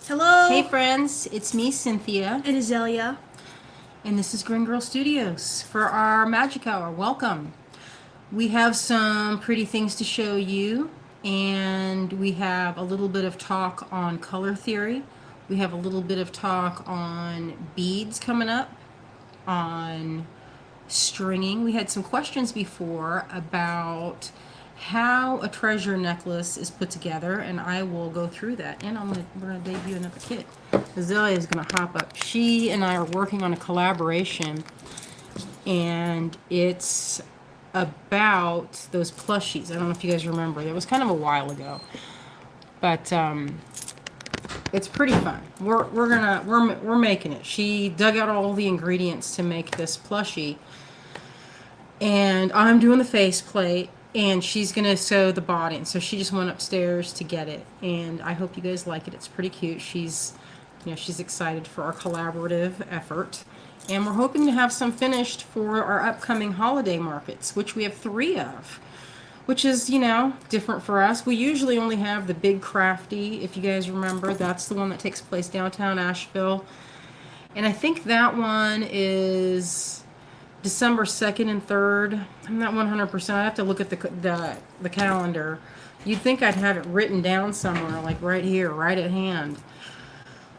Hello. Hey friends, it's me, Cynthia, And Azalea. and this is Green Girl Studios for our Magic Hour. Welcome. We have some pretty things to show you, and we have a little bit of talk on color theory. We have a little bit of talk on beads coming up, on stringing. We had some questions before about how a treasure necklace is put together, and I will go through that. And we're gonna debut another kit. Azalea is gonna hop up. She and I are working on a collaboration, and it's about those plushies. I don't know if you guys remember. It was kind of a while ago, but it's pretty fun. We're making it. She dug out all the ingredients to make this plushie, and I'm doing the faceplate, and she's gonna sew the body. And so she just went upstairs to get it, and I hope you guys like it. It's pretty cute. She's excited for our collaborative effort, and we're hoping to have some finished for our upcoming holiday markets, which we have 3 of, which is, different for us. We usually only have the Big Crafty, if you guys remember. That's the one that takes place downtown Asheville, and I think that one is December 2nd and 3rd. I'm not 100%. I have to look at the calendar. You'd think I'd have it written down somewhere, like right here, right at hand.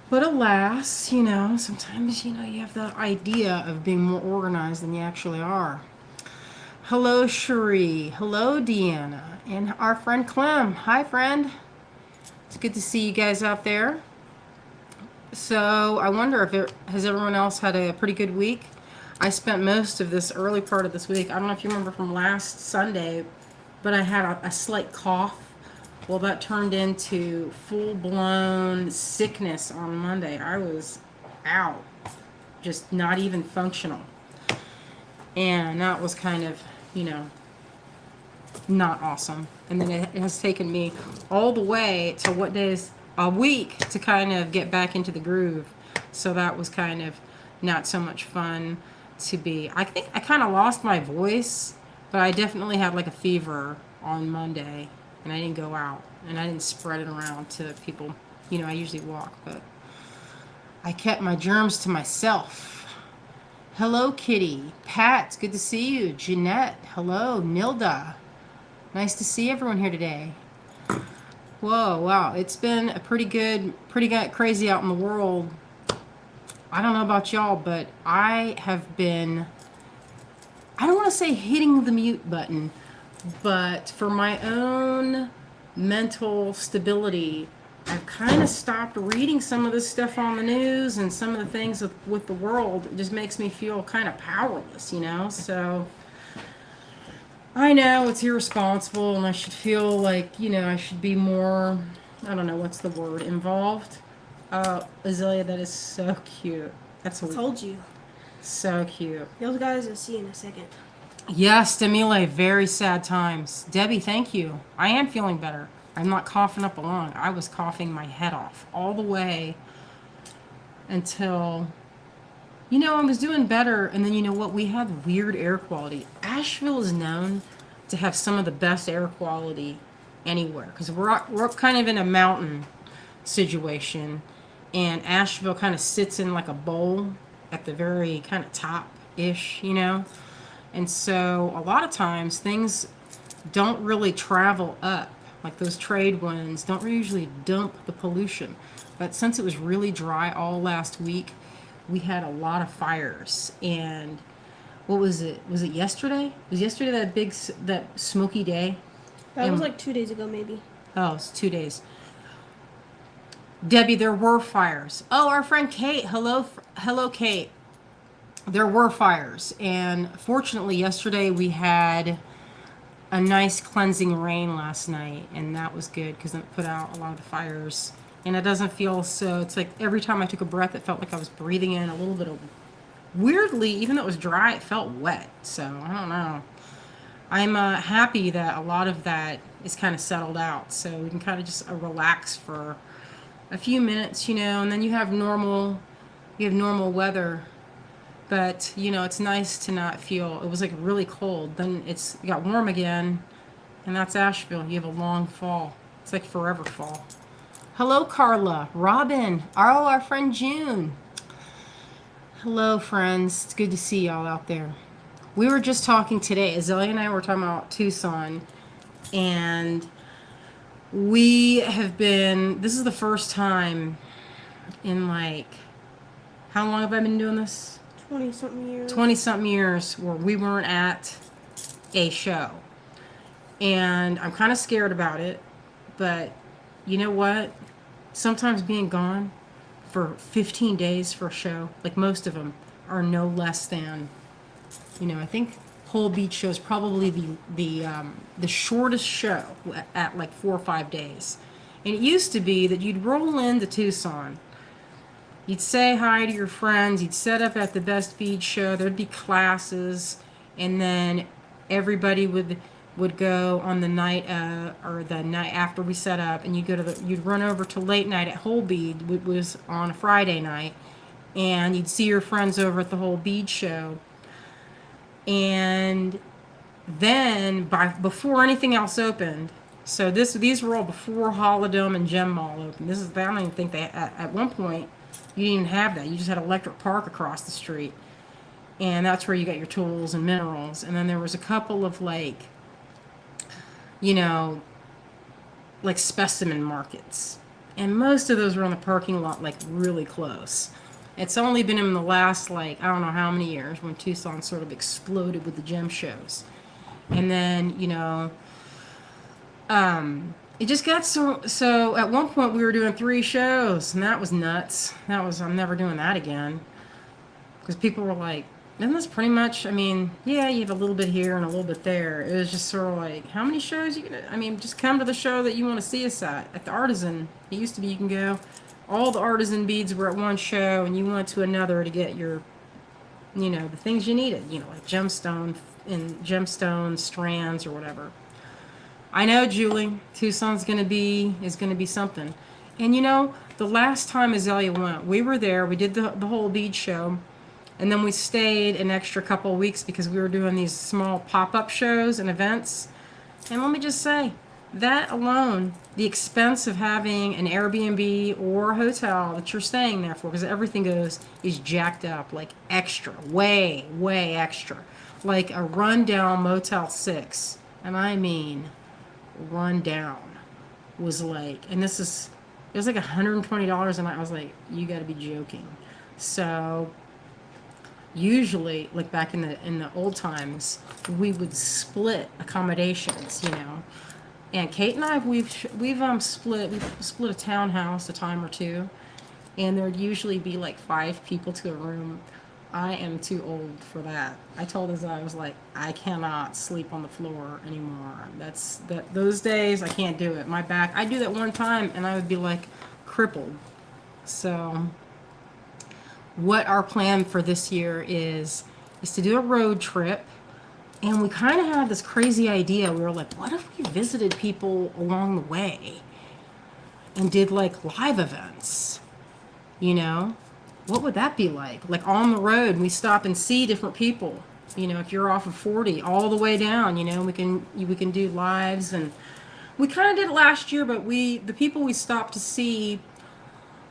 But alas, sometimes, you have the idea of being more organized than you actually are. Hello, Cherie. Hello, Deanna. And our friend Clem. Hi, friend. It's good to see you guys out there. So I wonder has everyone else had a pretty good week? I spent most of this early part of this week. I don't know if you remember from last Sunday, but I had a slight cough. Well, that turned into full-blown sickness on Monday. I was out, just not even functional. And that was kind of, not awesome. And then it has taken me all the way to what days a week to kind of get back into the groove. So that was kind of not so much fun to be. I think I kind of lost my voice, but I definitely had like a fever on Monday, and I didn't go out, and I didn't spread it around to people. I usually walk, but I kept my germs to myself. Hello, Kitty. Pat, it's good to see you. Jeanette, hello. Nilda, nice to see everyone here today. Whoa, wow. It's been a pretty crazy out in the world. I don't know about y'all, but I have been, I don't want to say hitting the mute button, but for my own mental stability, I've kind of stopped reading some of this stuff on the news and some of the things with the world. It just makes me feel kind of powerless, So I know it's irresponsible, and I should feel like, I should be more, I don't know, what's the word, involved. Azalea, that is so cute. That's I told you. So cute. Those guys will see in a second. Yes, Demile, very sad times. Debbie, thank you. I am feeling better. I'm not coughing up a lung. I was coughing my head off all the way until, I was doing better. And then, you know what? We had weird air quality. Asheville is known to have some of the best air quality anywhere, because we're kind of in a mountain situation, and Asheville kind of sits in like a bowl at the very kind of top-ish, And so a lot of times things don't really travel up. Like those trade winds don't usually dump the pollution. But since it was really dry all last week, we had a lot of fires. And what was it? Was it yesterday? Was yesterday that smoky day? That was like 2 days ago, maybe. Oh, it's 2 days. Debbie, there were fires. Oh, our friend Kate. Hello, Kate. There were fires, and fortunately yesterday we had a nice cleansing rain last night, and that was good because it put out a lot of the fires, and it doesn't feel so, it's like every time I took a breath it felt like I was breathing in a little bit of, weirdly, even though it was dry, it felt wet. So I don't know. I'm happy that a lot of that is kind of settled out, so we can kind of just relax for a few minutes, and then you have normal weather. But, it's nice to not feel, it was like really cold. Then it got warm again, and that's Asheville. You have a long fall. It's like forever fall. Hello, Carla, Robin, oh, our friend June. Hello, friends. It's good to see y'all out there. We were just talking today. Azalea and I were talking about Tucson, and this is the first time in like, how long have I been doing this? 20-something years. 20-something years where we weren't at a show. And I'm kind of scared about it, but you know what? Sometimes being gone for 15 days for a show, like most of them, are no less than, I think whole beach show is probably the shortest show at like 4 or 5 days. And it used to be that you'd roll into Tucson, you'd say hi to your friends, you'd set up at the Best Bead show, there'd be classes, and then everybody would go on the night or the night after we set up, and you'd run over to late night at Whole Bead, which was on a Friday night, and you'd see your friends over at the Whole Bead show. And then before anything else opened, so these were all before Holidome and Gem Mall opened. I don't even think at one point you didn't even have that. You just had Electric Park across the street, and that's where you got your tools and minerals. And then there was a couple of like specimen markets, and most of those were on the parking lot, like really close. It's only been in the last, like, I don't know how many years when Tucson sort of exploded with the gem shows. And then, it just got so at one point we were doing 3 shows, and that was nuts. I'm never doing that again. Because people were like, isn't this pretty much, yeah, you have a little bit here and a little bit there. It was just sort of like, how many shows you gonna, just come to the show that you want to see us at the Artisan. It used to be you can go, all the Artisan beads were at one show, and you went to another to get your, the things you needed, like gemstones, strands, or whatever. I know, Julie, Tucson's is gonna be something. And the last time Azalea went, we were there, we did the whole bead show, and then we stayed an extra couple of weeks because we were doing these small pop-up shows and events. And let me just say, that alone, the expense of having an Airbnb or a hotel that you're staying there for, because everything is jacked up, like extra, way, way extra. Like a rundown Motel 6, and I mean rundown, was like, and it was like $120 a night. I was like, you gotta be joking. So usually, like back in the old times, we would split accommodations, And Kate and I, we've split a townhouse a time or two, and there'd usually be like 5 people to a room. I am too old for that. I told Izzy, I was like, I cannot sleep on the floor anymore. Those days I can't do it. My back, I do that one time and I would be like crippled. So what our plan for this year is to do a road trip. And we kind of had this crazy idea. We were like, what if we visited people along the way and did like live events? What would that be like? Like on the road, we stop and see different people. If you're off of 40 all the way down, we can do lives. And we kind of did it last year, but the people we stopped to see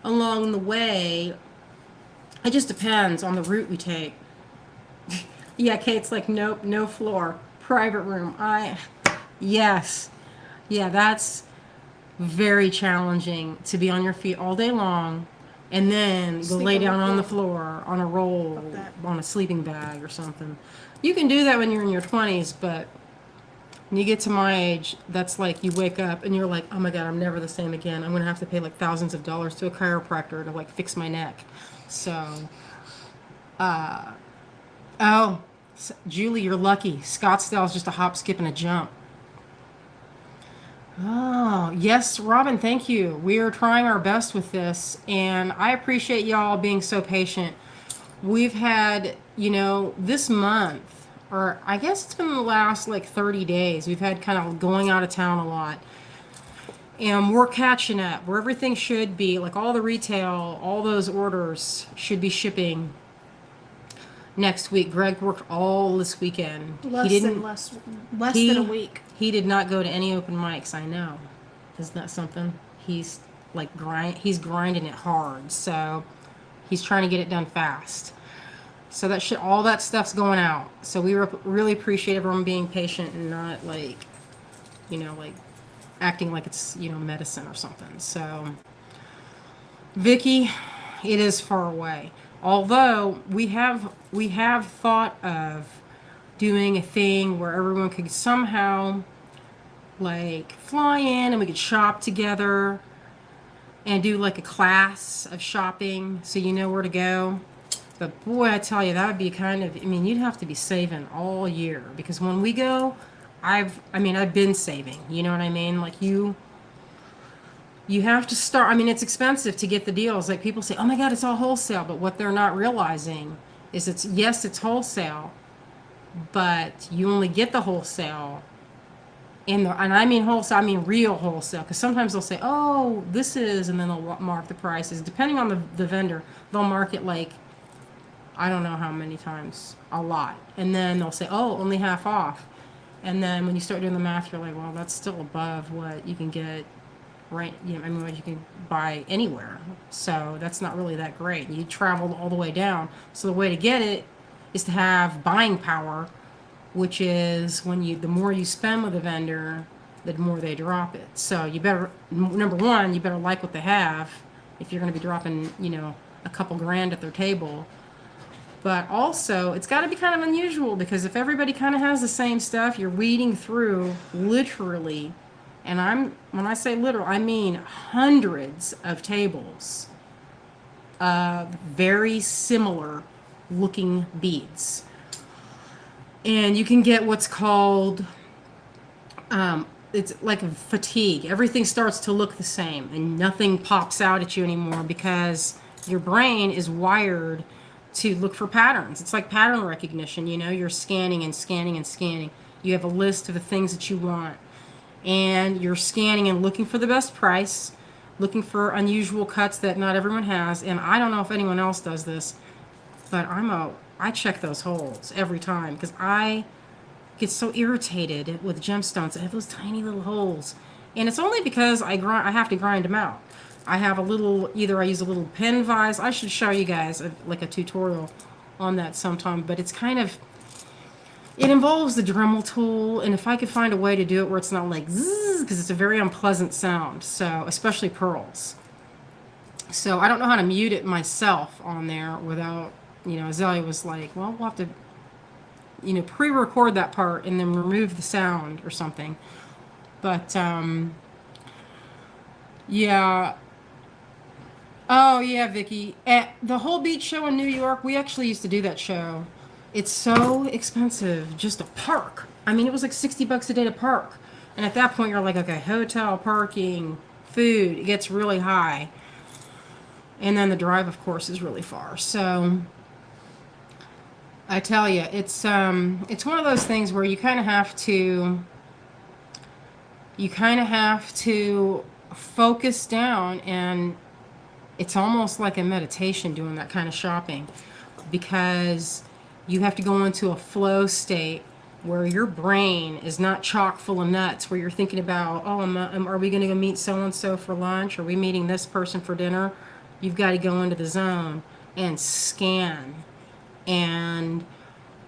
along the way, it just depends on the route we take. Yeah, Kate's like, nope, no floor, private room. Yes. Yeah, that's very challenging to be on your feet all day long and then go lay down on the floor, on a roll, on a sleeping bag or something. You can do that when you're in your 20s, but when you get to my age, that's like you wake up and you're like, oh my God, I'm never the same again. I'm going to have to pay like thousands of dollars to a chiropractor to like fix my neck. So, Julie, you're lucky. Scottsdale is just a hop, skip, and a jump. Oh, yes, Robin, thank you. We are trying our best with this, and I appreciate y'all being so patient. We've had, this month, or I guess it's been the last like 30 days, we've had kind of going out of town a lot. And we're catching up where everything should be, like all the retail, all those orders should be shipping next week. Greg worked all this weekend. Less than a week. He did not go to any open mics. I know. Isn't that something? He's like he's grinding it hard. So he's trying to get it done fast. So that shit, all that stuff's going out. So we really appreciate everyone being patient and not like, like acting like it's, medicine or something. So Vicky, it is far away. Although we have thought of doing a thing where everyone could somehow like fly in and we could shop together and do like a class of shopping so you know where to go. But boy, I tell you, that would be you'd have to be saving all year, because when we go, I've been saving, you know what I mean? Like you have to start. It's expensive to get the deals. Like people say, oh my God, it's all wholesale. But what they're not realizing is it's wholesale, but you only get the wholesale and I mean wholesale, I mean real wholesale. Because sometimes they'll say, oh, this is, and then they'll mark the prices. Depending on the vendor, they'll mark it like, I don't know how many times, a lot. And then they'll say, oh, only half off. And then when you start doing the math, you're like, well, that's still above what you can get, right? What you can buy anywhere. So that's not really that great. You traveled all the way down. So the way to get it is to have buying power, which is the more you spend with a vendor, the more they drop it. So you better, number one, you better like what they have if you're going to be dropping, a couple grand at their table. But also, it's got to be kind of unusual, because if everybody kind of has the same stuff, you're weeding through literally, and when I say literal, I mean hundreds of tables of very similar looking beads. And you can get what's called, it's like a fatigue. Everything starts to look the same and nothing pops out at you anymore, because your brain is wired to look for patterns. It's like pattern recognition, you're scanning and scanning and scanning. You have a list of the things that you want, and you're scanning and looking for the best price, looking for unusual cuts that not everyone has. And I don't know if anyone else does this, but I check those holes every time, because I get so irritated with gemstones that have those tiny little holes. And it's only because I have to grind them out. I have either I use a little pen vise. I should show you guys like a tutorial on that sometime, but it involves the Dremel tool, and if I could find a way to do it where it's not like zzz, because it's a very unpleasant sound, so especially pearls. So I don't know how to mute it myself on there without, Azalea was like, well, we'll have to, pre-record that part and then remove the sound or something. But, yeah. Oh, yeah, Vicky. At the whole beach show in New York, we actually used to do that show. It's so expensive just to park. It was like $60 a day to park. And at that point, you're like, okay, hotel, parking, food, it gets really high. And then the drive, of course, is really far. So I tell you, it's one of those things where you kind of have to focus down, and it's almost like a meditation doing that kind of shopping, because you have to go into a flow state where your brain is not chock full of nuts, where you're thinking about, oh, are we going to go meet so-and-so for lunch? Are we meeting this person for dinner? You've got to go into the zone and scan and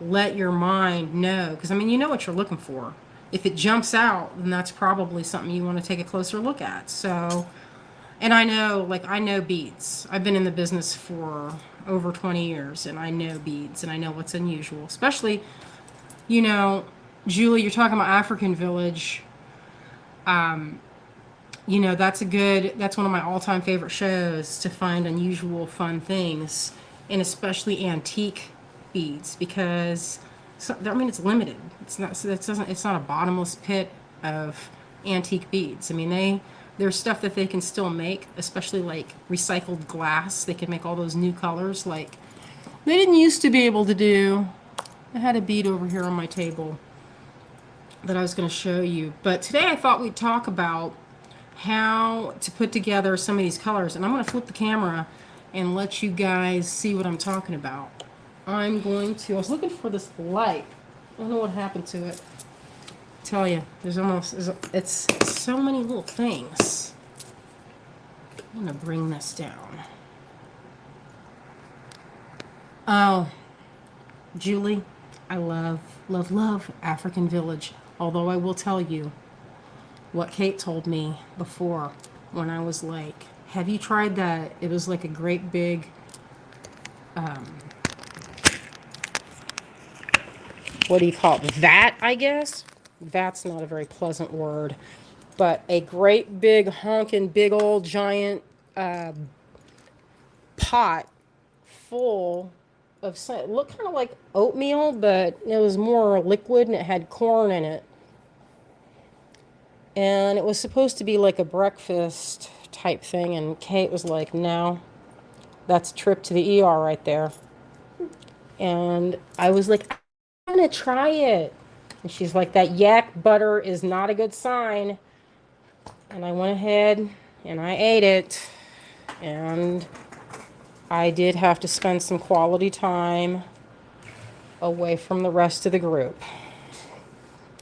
let your mind know, because you know what you're looking for. If it jumps out, then that's probably something you want to take a closer look at. So, and I know beads. I've been in the business for over 20 years, and I know beads, and I know what's unusual. Especially, Julie, you're talking about African Village. That's one of my all-time favorite shows, to find unusual, fun things, and especially antique beads, because it's limited. It's not a bottomless pit of antique beads. There's stuff that they can still make, especially like recycled glass. They can make all those new colors like they didn't used to be able to do. I had a bead over here on my table that I was going to show you. But today I thought we'd talk about how to put together some of these colors. And I'm going to flip the camera and let you guys see what I'm talking about. I was looking for this light. I don't know what happened to it. Tell you, it's so many little things. I'm going to bring this down. Oh, Julie, I love African Village. Although I will tell you what Kate told me before when I was like, have you tried that? It was like a great big, what do you call it? Vat, I guess? Vat's not a very pleasant word. But a great big honking, big old giant pot full of, it looked kind of like oatmeal, but it was more liquid and it had corn in it. And it was supposed to be like a breakfast type thing. And Kate was like, no, that's a trip to the ER right there. And I was like, I'm going to try it. And she's like, that yak butter is not a good sign. And I went ahead and I ate it. And I did have to spend some quality time away from the rest of the group,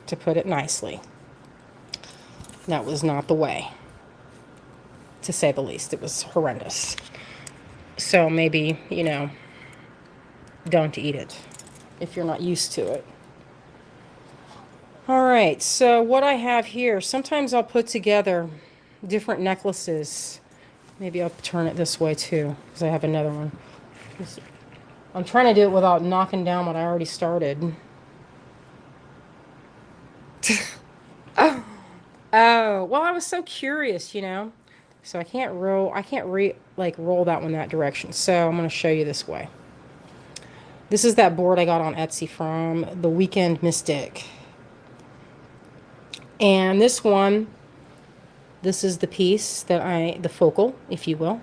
to put it nicely. That was not the way, to say the least. It was horrendous. So maybe, don't eat it if you're not used to it. All right, so what I have here, sometimes I'll put together different necklaces. Maybe I'll turn it this way too, because I have another one. I'm trying to do it without knocking down what I already started. Oh, well, I was so curious, So I can't roll that one that direction. So I'm going to show you this way. This is that board I got on Etsy from The Weekend Mystic. And this one, this is the piece the focal, if you will.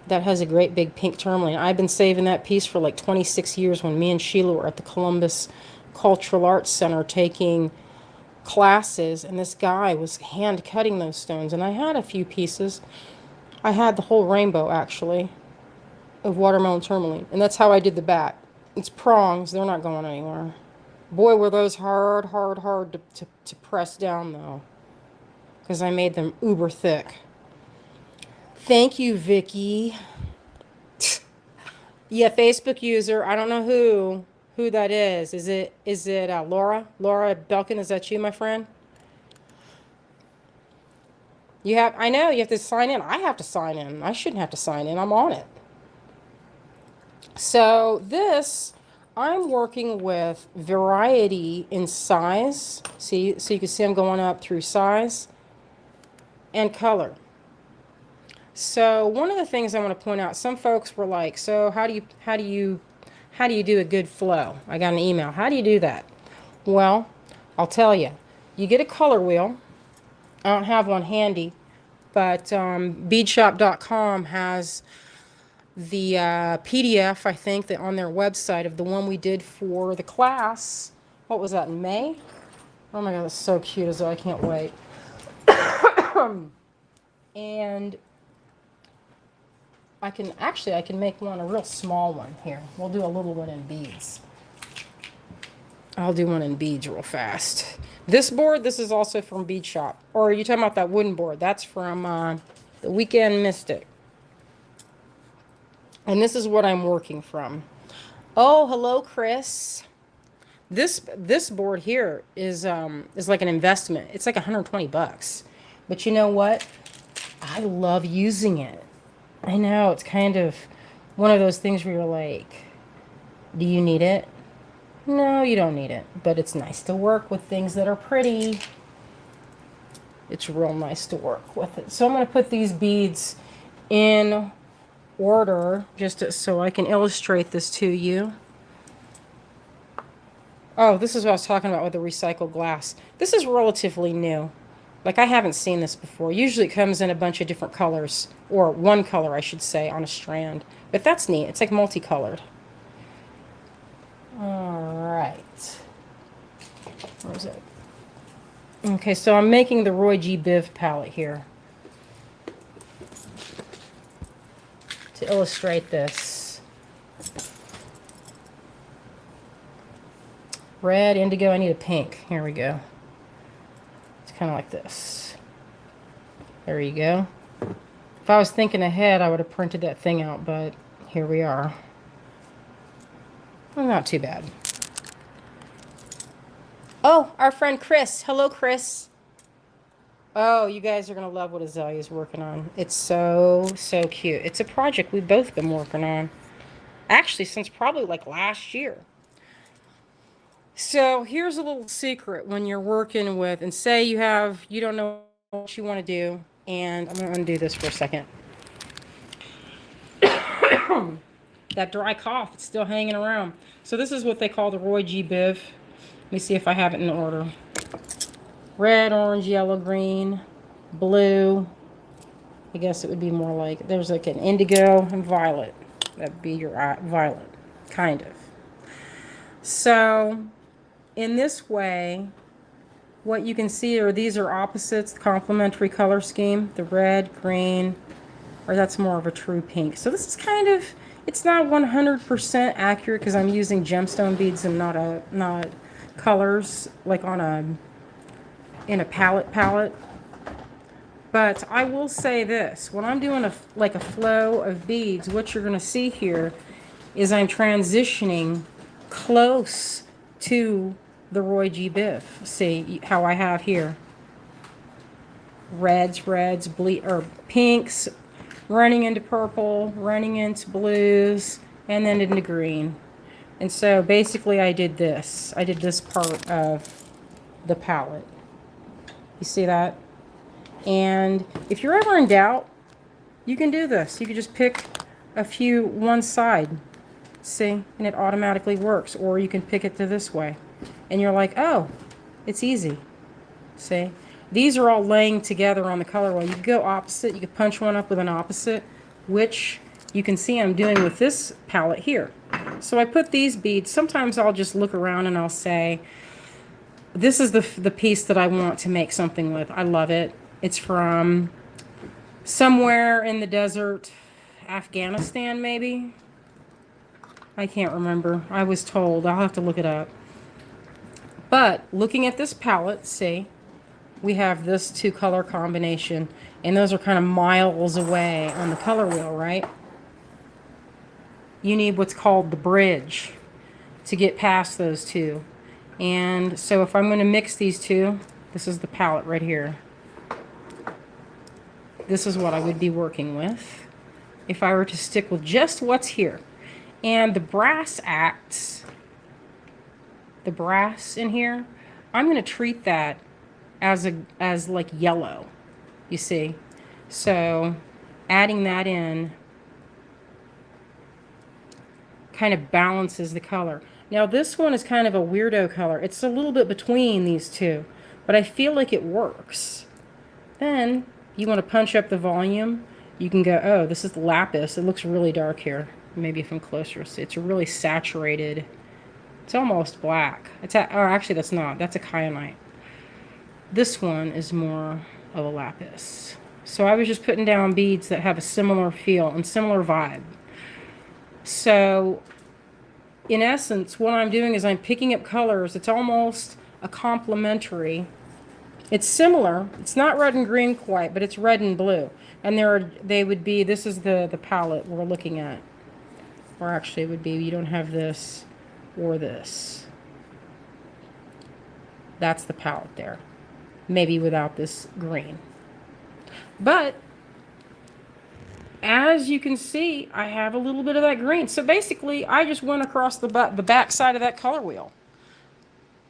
That has a great big pink tourmaline. I've been saving that piece for like 26 years when me and Sheila were at the Columbus Cultural Arts Center taking classes, and this guy was hand cutting those stones, and I had a few pieces. I had the whole rainbow, actually, of watermelon tourmaline, and that's how I did the back. It's prongs. They're not going anywhere. Boy, were those hard to press down, though, because I made them uber thick. Thank you, Vicky. Yeah, Facebook user. I don't know who that is. Is it Laura? Laura Belkin, is that you, my friend? I know you have to sign in. I have to sign in. I shouldn't have to sign in. I'm on it. So this, I'm working with variety in size. See, so you can see I'm going up through size and color. So one of the things I want to point out, some folks were like, so how do you do a good flow? I got an email. How do you do that? Well, I'll tell you. You get a color wheel. I don't have one handy, but beadshop.com has the PDF, I think, that on their website of the one we did for the class. What was that, in May? Oh my God, that's so cute as though I can't wait. And I can make one, a real small one here. We'll do a little one in beads. I'll do one in beads real fast. This board, this is also from Bead Shop. Or are you talking about that wooden board? That's from The Weekend Mystic. And this is what I'm working from. Oh, hello, Chris. This board here is like an investment. It's like $120. But you know what? I love using it. I know, it's kind of one of those things where you're like, do you need it? No, you don't need it. But it's nice to work with things that are pretty. It's real nice to work with it. So I'm going to put these beads in order just so I can illustrate this to you. Oh, this is what I was talking about with the recycled glass. This is relatively new. Like, I haven't seen this before. Usually it comes in a bunch of different colors, or one color, I should say, on a strand. But that's neat. It's like multicolored. All right. Where is it? Okay, so I'm making the Roy G. Biv palette here to illustrate this. Red, indigo, I need a pink. Here we go. Kind of like this. There you go. If I was thinking ahead, I would have printed that thing out, but here we are. Well, not too bad. Oh, our friend Chris. Hello, Chris. Oh, you guys are going to love what Azalea's working on. It's so, so cute. It's a project we've both been working on. Actually, since probably like last year. So here's a little secret when you're working with, and say you don't know what you want to do, and I'm going to undo this for a second. That dry cough, it's still hanging around. So this is what they call the Roy G. Biv. Let me see if I have it in order. Red, orange, yellow, green, blue. I guess it would be more like, there's like an indigo and violet. That'd be your violet, kind of. So in this way, what you can see are these are opposites, the complementary color scheme, the red, green, or that's more of a true pink. So this is kind of, it's not 100% accurate because I'm using gemstone beads and not colors like in a palette. But I will say this, when I'm doing a flow of beads, what you're going to see here is I'm transitioning close to the Roy G. Biv. See how I have here reds, or pinks, running into purple, running into blues, and then into green. And so basically I did this part of the palette. You see that? And if you're ever in doubt, you can do this. You can just pick one side, see, and it automatically works. Or you can pick it to this way. And you're like, oh, it's easy. See? These are all laying together on the color wheel. You can go opposite. You can punch one up with an opposite, which you can see I'm doing with this palette here. So I put these beads. Sometimes I'll just look around and I'll say, this is the piece that I want to make something with. I love it. It's from somewhere in the desert, Afghanistan maybe. I can't remember. I was told. I'll have to look it up. But looking at this palette, see, we have this two color combination, and those are kind of miles away on the color wheel, right? You need what's called the bridge to get past those two. And so if I'm going to mix these two, this is the palette right here. This is what I would be working with if I were to stick with just what's here. And the brass acts, the brass in here, I'm going to treat that as like yellow, you see. So adding that in kind of balances the color. Now this one is kind of a weirdo color. It's a little bit between these two, but I feel like it works. Then you want to punch up the volume. You can go, oh, this is the lapis. It looks really dark here. Maybe if I'm closer, see, it's a really saturated. It's almost black. Actually, that's not. That's a kyanite. This one is more of a lapis. So I was just putting down beads that have a similar feel and similar vibe. So in essence, what I'm doing is I'm picking up colors. It's almost a complementary. It's similar. It's not red and green quite, but it's red and blue. And they would be, this is the palette we're looking at. Or actually it would be, you don't have this or this. That's the palette there. Maybe without this green. But as you can see, I have a little bit of that green. So basically, I just went across the back side of that color wheel.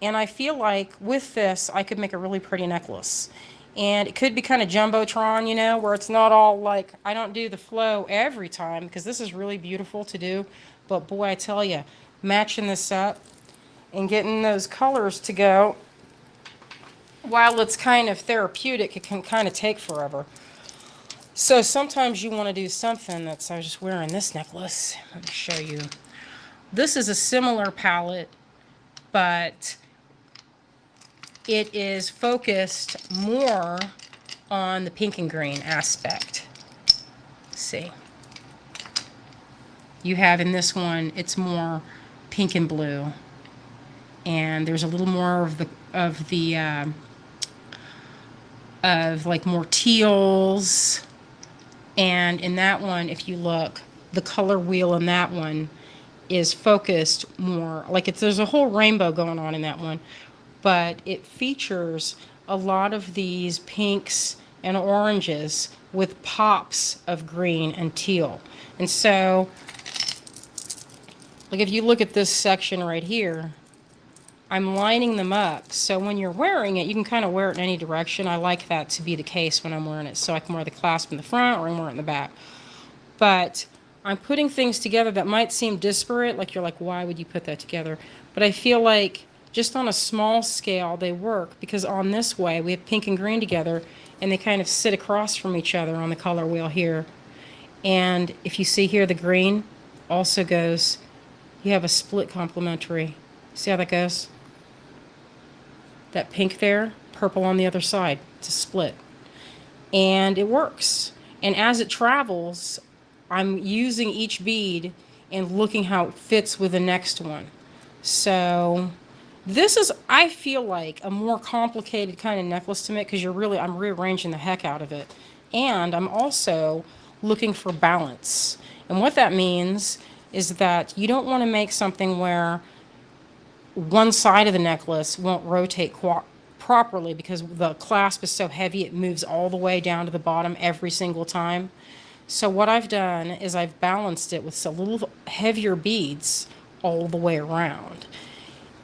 And I feel like with this, I could make a really pretty necklace. And it could be kind of Jumbotron, you know, where it's not all like, I don't do the flow every time, because this is really beautiful to do. But boy, I tell you, matching this up and getting those colors to go, while it's kind of therapeutic, it can kind of take forever. So sometimes you want to do something that's, I was just wearing this necklace. Let me show you. This is a similar palette, but it is focused more on the pink and green aspect. Let's see. You have in this one, it's more pink and blue. And there's a little more of the of like more teals. And in that one, if you look, the color wheel in that one is focused more like there's a whole rainbow going on in that one, but it features a lot of these pinks and oranges with pops of green and teal. And so, like if you look at this section right here, I'm lining them up. So when you're wearing it, you can kind of wear it in any direction. I like that to be the case when I'm wearing it. So I can wear the clasp in the front or I can wear it in the back. But I'm putting things together that might seem disparate. Like you're like, why would you put that together? But I feel like just on a small scale, they work because on this way, we have pink and green together and they kind of sit across from each other on the color wheel here. And if you see here, the green also goes, you have a split complementary. See how that goes? That pink there, purple on the other side. It's a split. And it works. And as it travels, I'm using each bead and looking how it fits with the next one. So this is, I feel like, a more complicated kind of necklace to make because I'm rearranging the heck out of it. And I'm also looking for balance. And what that means is that you don't want to make something where one side of the necklace won't rotate properly because the clasp is so heavy it moves all the way down to the bottom every single time. So what I've done is I've balanced it with a little heavier beads all the way around.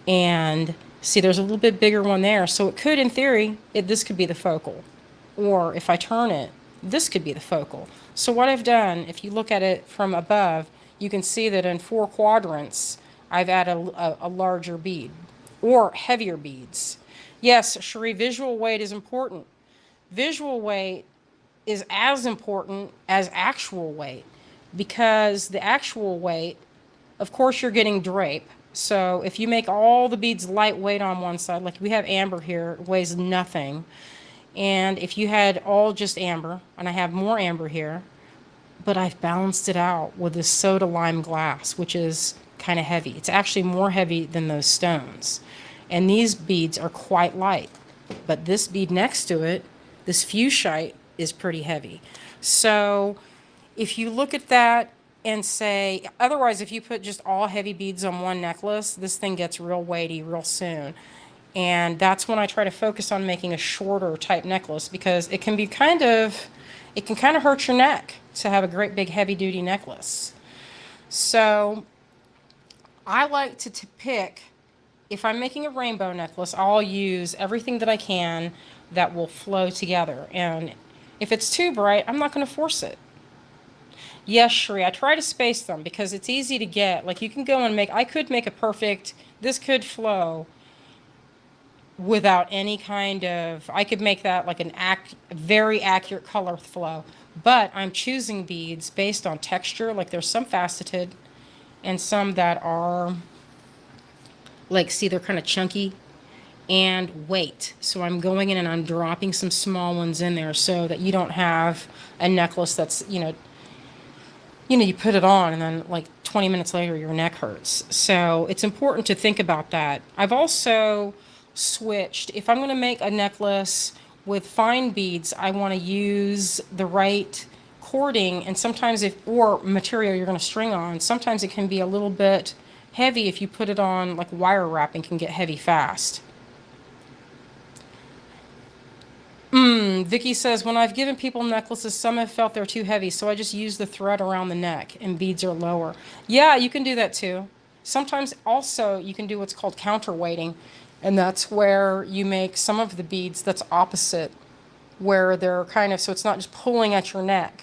And see, there's a little bit bigger one there. So it could, in theory, this could be the focal. Or if I turn it, this could be the focal. So what I've done, if you look at it from above, you can see that in 4 quadrants, I've added a larger bead or heavier beads. Yes, Cherie, visual weight is important. Visual weight is as important as actual weight because the actual weight, of course, you're getting drape. So if you make all the beads lightweight on one side, like we have amber here, it weighs nothing. And if you had all just amber, and I have more amber here, but I've balanced it out with this soda lime glass, which is kind of heavy. It's actually more heavy than those stones. And these beads are quite light. But this bead next to it, this fuchsite, is pretty heavy. So if you look at that and say, otherwise if you put just all heavy beads on one necklace, this thing gets real weighty real soon. And that's when I try to focus on making a shorter type necklace because it can kind of hurt your neck to have a great big heavy duty necklace. So I like to pick, if I'm making a rainbow necklace, I'll use everything that I can that will flow together. And if it's too bright, I'm not going to force it. Yes, Cherie, I try to space them because it's easy to get. Like you can go and I could make a perfect, this could flow without any kind of, I could make that like very accurate color flow. But I'm choosing beads based on texture. Like there's some faceted and some that are, like, see, they're kind of chunky, and weight. So I'm going in and I'm dropping some small ones in there so that you don't have a necklace that's, you put it on and then like 20 minutes later your neck hurts. So it's important to think about that. I've also switched. If I'm going to make a necklace with fine beads, I want to use the right cording, and sometimes or material you're going to string on, sometimes it can be a little bit heavy if you put it on, like wire wrapping can get heavy fast. Vicky says, when I've given people necklaces, some have felt they're too heavy, so I just use the thread around the neck and beads are lower. Yeah, you can do that too. Sometimes also you can do what's called counterweighting, and that's where you make some of the beads that's opposite, where they're kind of, so it's not just pulling at your neck.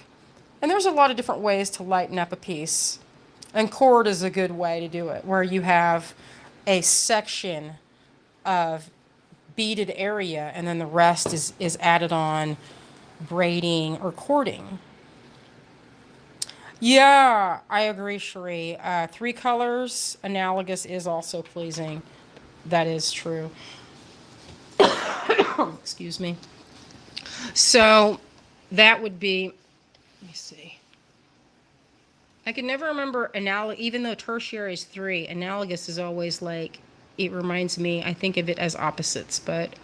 And there's a lot of different ways to lighten up a piece. And cord is a good way to do it, where you have a section of beaded area and then the rest is added on braiding or cording. Yeah, I agree, Cherie. 3 colors, analogous is also pleasing. That is true. Excuse me. So that would be, let me see. I can never remember even though tertiary is 3, analogous is always like, it reminds me, I think of it as opposites, but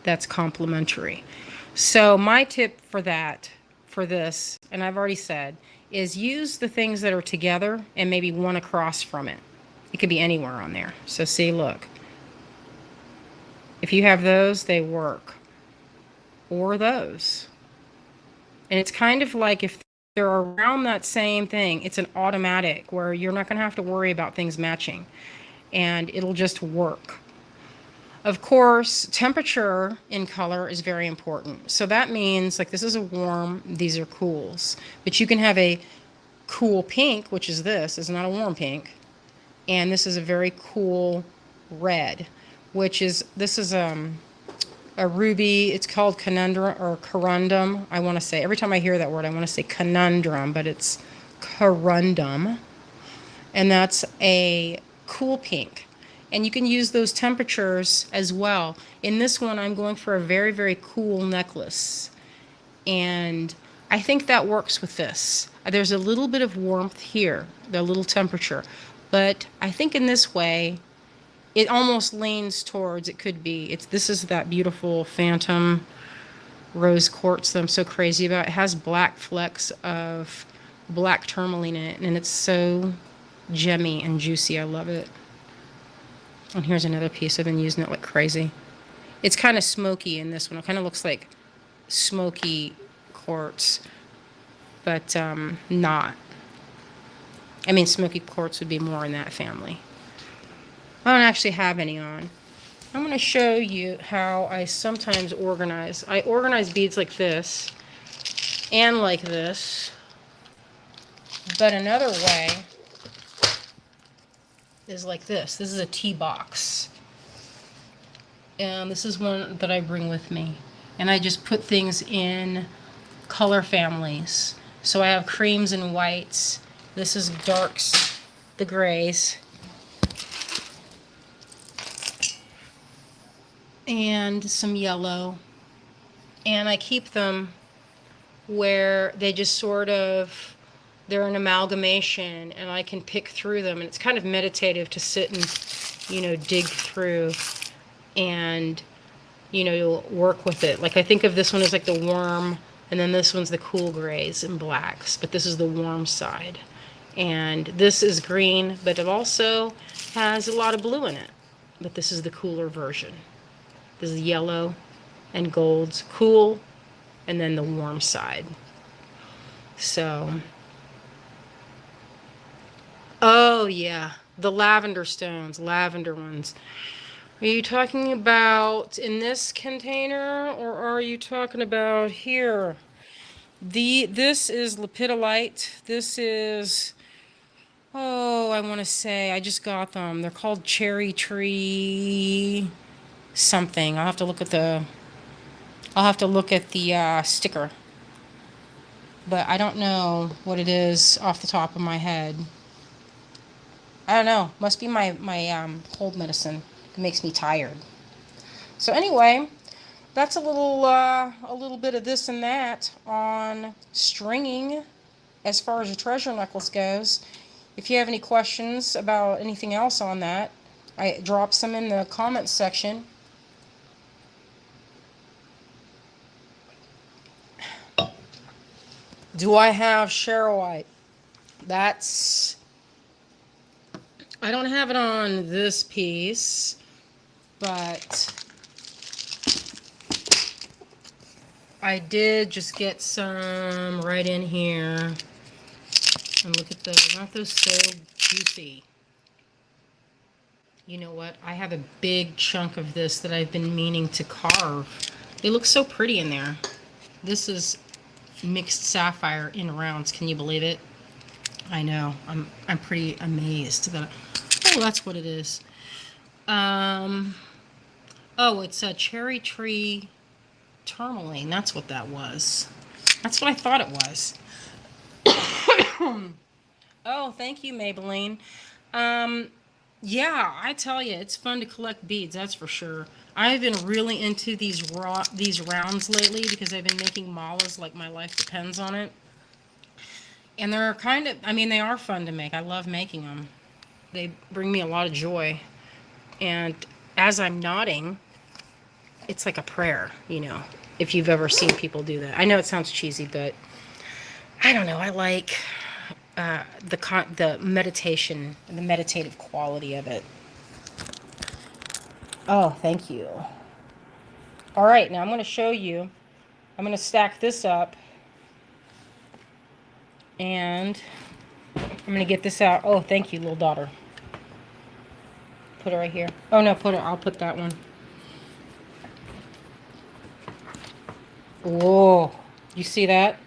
that's complementary. So my tip for that, for this, and I've already said, is use the things that are together and maybe one across from it. It could be anywhere on there. So see, look. If you have those, they work. Or those. And it's kind of like if they're around that same thing, it's an automatic where you're not going to have to worry about things matching. And it'll just work. Of course, temperature in color is very important. So that means, like, this is a warm, these are cools. But you can have a cool pink, which is this, is not a warm pink. And this is a very cool red, which is, this is a ruby. It's called conundrum or corundum. I want to say, every time I hear that word, I want to say conundrum, but it's corundum. And that's a cool pink. And you can use those temperatures as well. In this one, I'm going for a very, very cool necklace. And I think that works with this. There's a little bit of warmth here, the little temperature. But I think in this way, it almost leans towards, it could be, this is that beautiful phantom rose quartz that I'm so crazy about. It has black flecks of black tourmaline in it, and it's so gemmy and juicy. I love it. And here's another piece. I've been using it like crazy. It's kind of smoky in this one. It kind of looks like smoky quartz, but not. I mean, smoky quartz would be more in that family. I don't actually have any on. I'm going to show you how I sometimes organize. I organize beads like this and like this. But another way is like this. This is a tea box. And this is one that I bring with me. And I just put things in color families. So I have creams and whites. This is darks, the grays. And some yellow. And I keep them where they just sort of, they're an amalgamation, and I can pick through them. And it's kind of meditative to sit and, you know, dig through and, you know, work with it. Like, I think of this one as like the warm, and then this one's the cool grays and blacks, but this is the warm side. And this is green, but it also has a lot of blue in it. But this is the cooler version. This is yellow and golds, cool, and then the warm side. So, oh yeah, the lavender stones, lavender ones. Are you talking about in this container, or are you talking about here? This is lepidolite. This is, oh, I want to say, I just got them. They're called cherry tree something. I'll have to look at the sticker. But I don't know what it is off the top of my head. I don't know. Must be my cold medicine. It makes me tired. So anyway, that's a little bit of this and that on stringing as far as a treasure necklace goes. If you have any questions about anything else on that, I drop some in the comments section. Do I have Sherrowite? I don't have it on this piece, but I did just get some right in here. And look at those. Aren't those so juicy? You know what? I have a big chunk of this that I've been meaning to carve. They look so pretty in there. This is mixed sapphire in rounds. Can you believe it? I know. I'm pretty amazed that. Oh, that's what it is. Oh, it's a cherry tree tourmaline. That's what that was. That's what I thought it was. Oh, thank you, Maybelline. Yeah, I tell you, it's fun to collect beads. That's for sure. I've been really into these rounds lately because I've been making malas like my life depends on it. And they're kind of, I mean, they are fun to make. I love making them. They bring me a lot of joy. And as I'm knotting, it's like a prayer, you know. if you've ever seen people do that. I know it sounds cheesy, but I don't know. I like the meditation and the meditative quality of it. Oh, thank you. All right, now I'm going to show you. I'm going to stack this up. And I'm going to get this out. Oh, thank you, little daughter. Put it right here. Oh, no, I'll put that one. Whoa. You see that?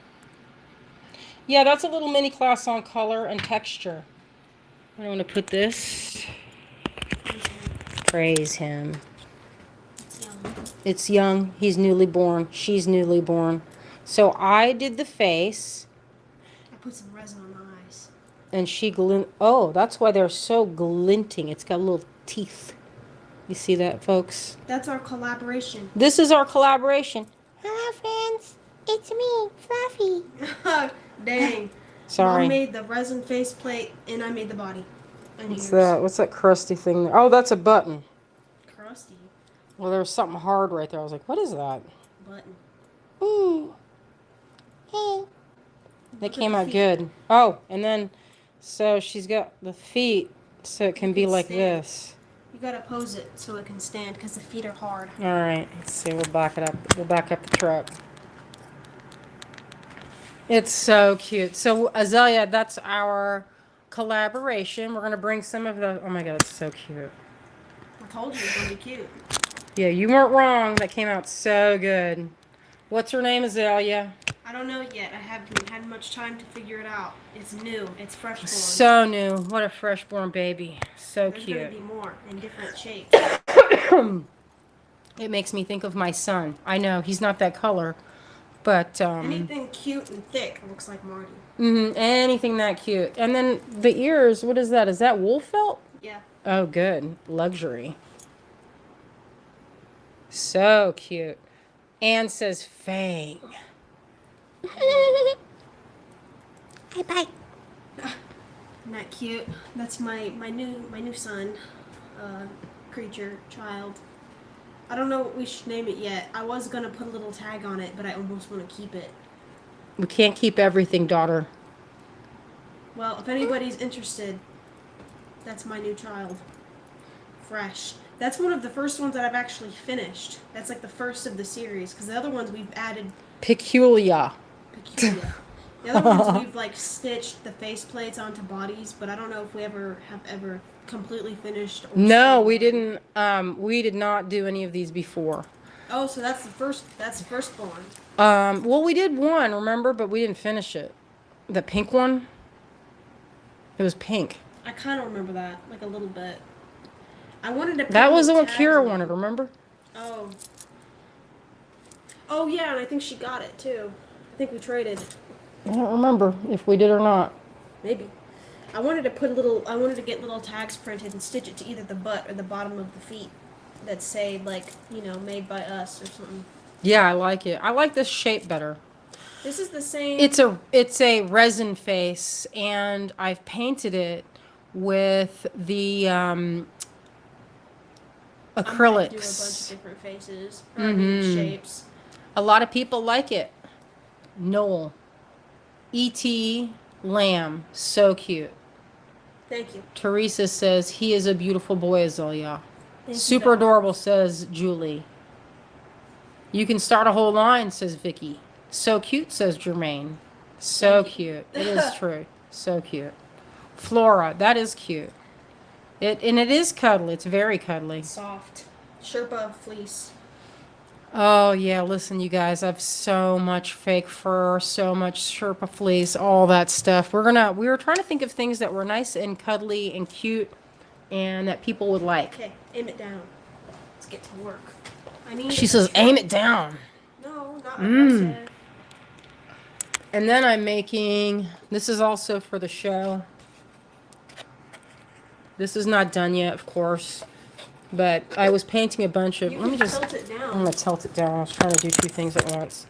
Yeah, that's a little mini class on color and texture. I'm going to put this. Praise him. It's young. He's newly born. She's newly born. So I did the face. I put some resin on my eyes. And she oh, that's why they're so glinting. It's got little teeth. You see that, folks? That's our collaboration. This is our collaboration. Hello, friends. It's me, Fluffy. Dang. Sorry. Mom made the resin faceplate, and I made the body. What's that? What's that crusty thing there? Oh, that's a button. Crusty? Well, there was something hard right there. I was like, what is that? Button. Ooh. Hey. That came out good. Oh, and then, so she's got the feet, so it can be like this. You gotta pose it so it can stand, because the feet are hard. All right. Let's see. We'll back it up. We'll back up the truck. It's so cute. So, Azalea, that's our collaboration. We're going to bring some of the... Oh, my God. It's so cute. I told you it was going to be cute. Yeah, you weren't wrong. That came out so good. What's her name, Azalea? I don't know yet. I haven't had much time to figure it out. It's new. It's fresh born. So new. What a fresh born baby. So There's cute. going to be more in different shapes. It makes me think of my son. I know, he's not that color. But anything cute and thick looks like Marty. Anything that cute. And then the ears, what is that? Is that wool felt? Yeah. Oh, good. Luxury. So cute. Anne says fang. Hi, bye. Isn't that cute? That's my new son, creature, child. I don't know what we should name it yet. I was gonna put a little tag on it, but I almost want to keep it. We can't keep everything, daughter. Well, if anybody's interested, that's my new child. Fresh. That's one of the first ones that I've actually finished. That's like the first of the series, because the other ones we've added... Peculiar. The other ones we've like stitched the face plates onto bodies, but I don't know if we have ever completely finished. No, we didn't. We did not do any of these before. Oh, so that's the first. That's the firstborn. Well, we did one, remember, but we didn't finish it. The pink one. It was pink. I kind of remember that, like a little bit. I wanted to. Put That was the one tags Kira on wanted. Remember? Oh. Oh yeah, and I think she got it too. I think we traded. I don't remember if we did or not. Maybe. I wanted to get little tags printed and stitch it to either the butt or the bottom of the feet that say, like, you know, made by us or something. Yeah, I like it. I like this shape better. This is the same. It's a resin face, and I've painted it with the acrylics. I'm gonna do a bunch of different faces, shapes. A lot of people like it. Noel. E.T. Lamb. So cute. Thank you. Teresa says, he is a beautiful boy, Azalea. you, Super adorable, says Julie. You can start a whole line, says Vicky. So cute, says Jermaine. So cute. It is true. So cute. Flora, that is cute. It is cuddly. It's very cuddly. Soft. Sherpa fleece. Oh, yeah, listen, you guys, I have so much fake fur, so much Sherpa fleece, all that stuff. We were trying to think of things that were nice and cuddly and cute and that people would like. Okay, aim it down. Let's get to work. She says, aim it down. No, not aggressive. And then I'm making, this is also for the show. This is not done yet, of course. But I was painting a bunch of... Let me just... Tilt it down. I'm going to tilt it down. I was trying to do two things at once.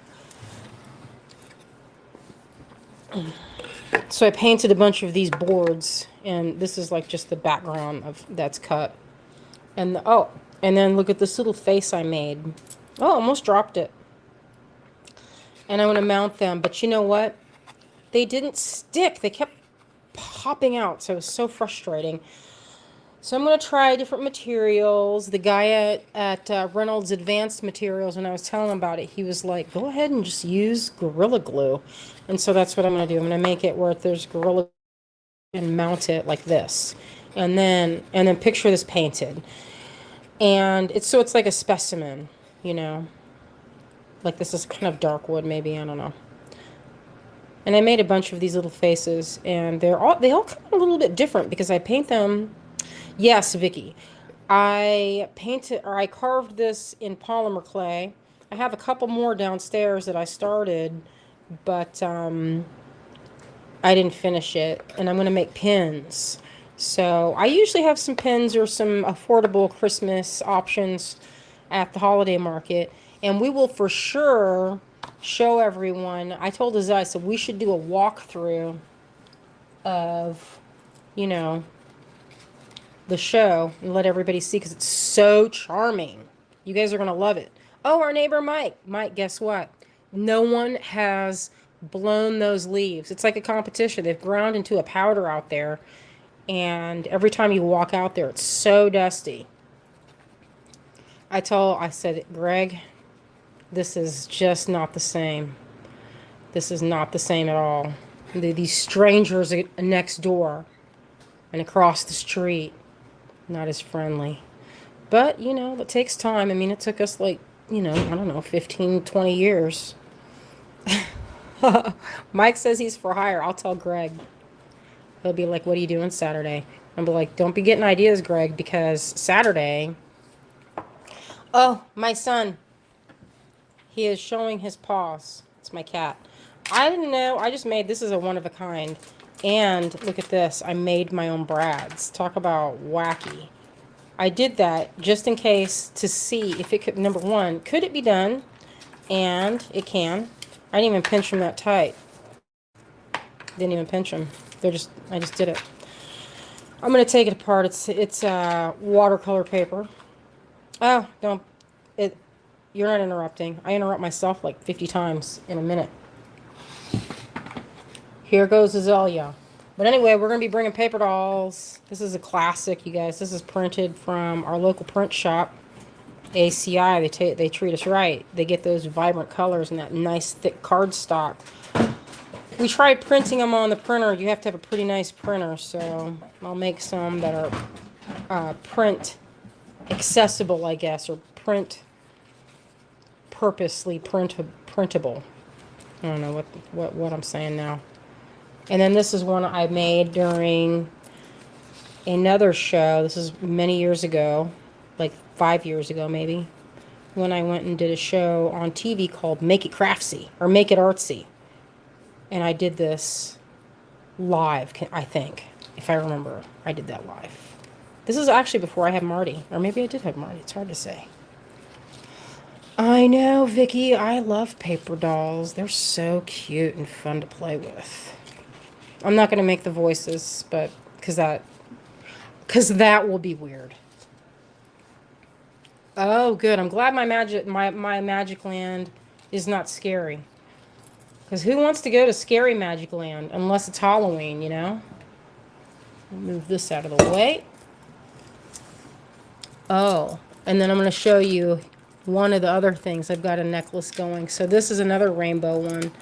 So I painted a bunch of these boards. And this is like just the background of that's cut. And and then look at this little face I made. Oh, almost dropped it. And I'm going to mount them. But you know what? They didn't stick. They kept popping out. So it was so frustrating. So I'm going to try different materials. The guy at Reynolds Advanced Materials, when I was telling him about it, he was like, go ahead and just use Gorilla Glue. And so that's what I'm going to do. I'm going to make it where there's Gorilla Glue and mount it like this. And then picture this painted. And it's like a specimen, you know. Like this is kind of dark wood maybe, I don't know. And I made a bunch of these little faces, and they all come a little bit different because I paint them. Yes, Vicky. I carved this in polymer clay. I have a couple more downstairs that I started, but I didn't finish it. And I'm going to make pins. So I usually have some pins or some affordable Christmas options at the holiday market. And we will for sure show everyone. I told Azai, I said we should do a walkthrough of, you know, the show and let everybody see because it's so charming. You guys are going to love it. Oh, our neighbor Mike. Mike, guess what? No one has blown those leaves. It's like a competition. They've ground into a powder out there. And every time you walk out there, it's so dusty. I said, Greg, this is just not the same. This is not the same at all. These strangers next door and across the street, not as friendly. But, you know, it takes time. I mean, it took us like, you know, I don't know, 15, 20 years. Mike says he's for hire. I'll tell Greg. He'll be like, what are you doing Saturday? I'll be like, don't be getting ideas, Greg, because Saturday... Oh, my son. He is showing his paws. It's my cat. I didn't know. I just made... This is a one-of-a-kind. And look at this. I made my own brads. Talk about wacky. I did that just in case to see if it could... Number one, could it be done? And it can. I didn't even pinch them that tight. Didn't even pinch them. I just did it. I'm going to take it apart. It's watercolor paper. Oh, you're not interrupting. I interrupt myself like 50 times in a minute. Here goes Azalea. But anyway, we're going to be bringing paper dolls. This is a classic, you guys. This is printed from our local print shop, ACI. They treat us right. They get those vibrant colors and that nice thick cardstock. We tried printing them on the printer. You have to have a pretty nice printer, so I'll make some that are print accessible, I guess, or purposely printable. I don't know what I'm saying now. And then this is one I made during another show. This is many years ago, like 5 years ago maybe, when I went and did a show on TV called Make It Craftsy or Make It Artsy. And I did this live, I think, if I remember. I did that live. This is actually before I had Marty. Or maybe I did have Marty. It's hard to say. I know, Vicky. I love paper dolls. They're so cute and fun to play with. I'm not going to make the voices, but because that will be weird. Oh, good. I'm glad my Magic Land is not scary. Because who wants to go to scary Magic Land unless it's Halloween, you know? I'll move this out of the way. Oh, and then I'm going to show you one of the other things. I've got a necklace going. So this is another rainbow one.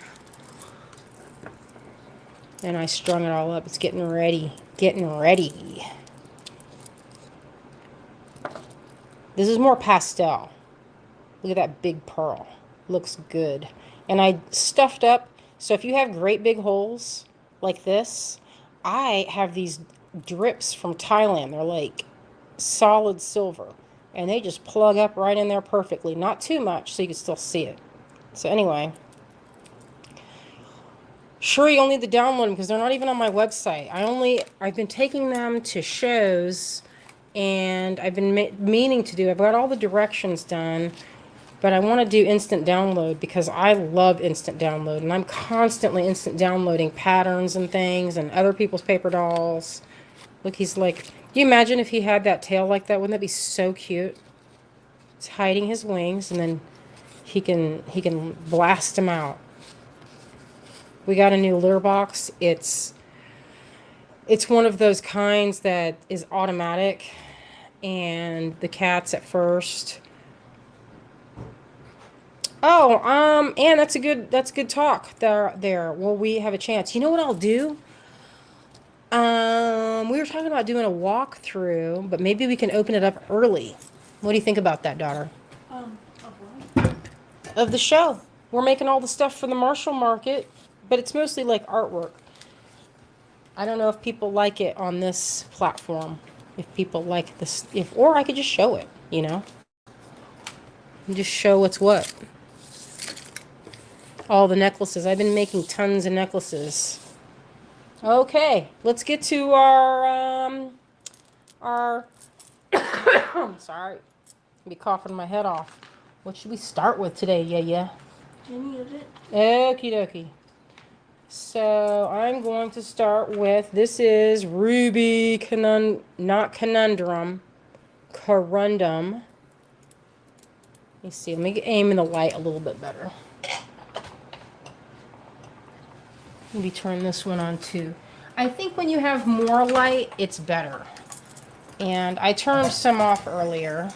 And I strung it all up. It's getting ready. Getting ready. This is more pastel. Look at that big pearl. Looks good. And I stuffed up. So if you have great big holes like this, I have these drips from Thailand. They're like solid silver. And they just plug up right in there perfectly. Not too much so you can still see it. So anyway. Sure, you'll need to download them because they're not even on my website. I've been taking them to shows and I've been meaning to do. I've got all the directions done. But I want to do instant download because I love instant download. And I'm constantly instant downloading patterns and things and other people's paper dolls. Look, he's like, can you imagine if he had that tail like that? Wouldn't that be so cute? It's hiding his wings and then he can blast them out. We got a new litter box. It's one of those kinds that is automatic, and the cats at first. Oh, and that's good talk there. Well, we have a chance. You know what I'll do? We were talking about doing a walkthrough, but maybe we can open it up early. What do you think about that, daughter? Of what? Of the show. We're making all the stuff for the Marshall Market, but it's mostly like artwork. I don't know if people like it on this platform. If people like this, or I could just show it, and just show what's what. All the necklaces. I've been making tons of necklaces. Okay, let's get to our I'm sorry. I'll be coughing my head off. What should we start with today? Yeah. Any of it? Okie dokie. So I'm going to start with, this is Ruby not Conundrum, Corundum. Let me see, let me aim in the light a little bit better. Maybe turn this one on too. I think when you have more light, it's better. And I turned some off earlier.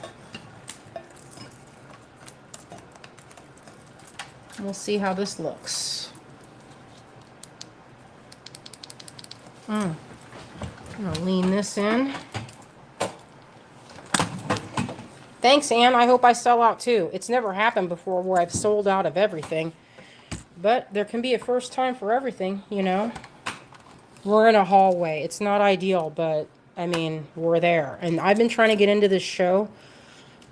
We'll see how this looks. I'm gonna lean this in. Thanks, Ann. I hope I sell out too. It's never happened before where I've sold out of everything. But there can be a first time for everything, We're in a hallway. It's not ideal, but I mean, we're there. And I've been trying to get into this show,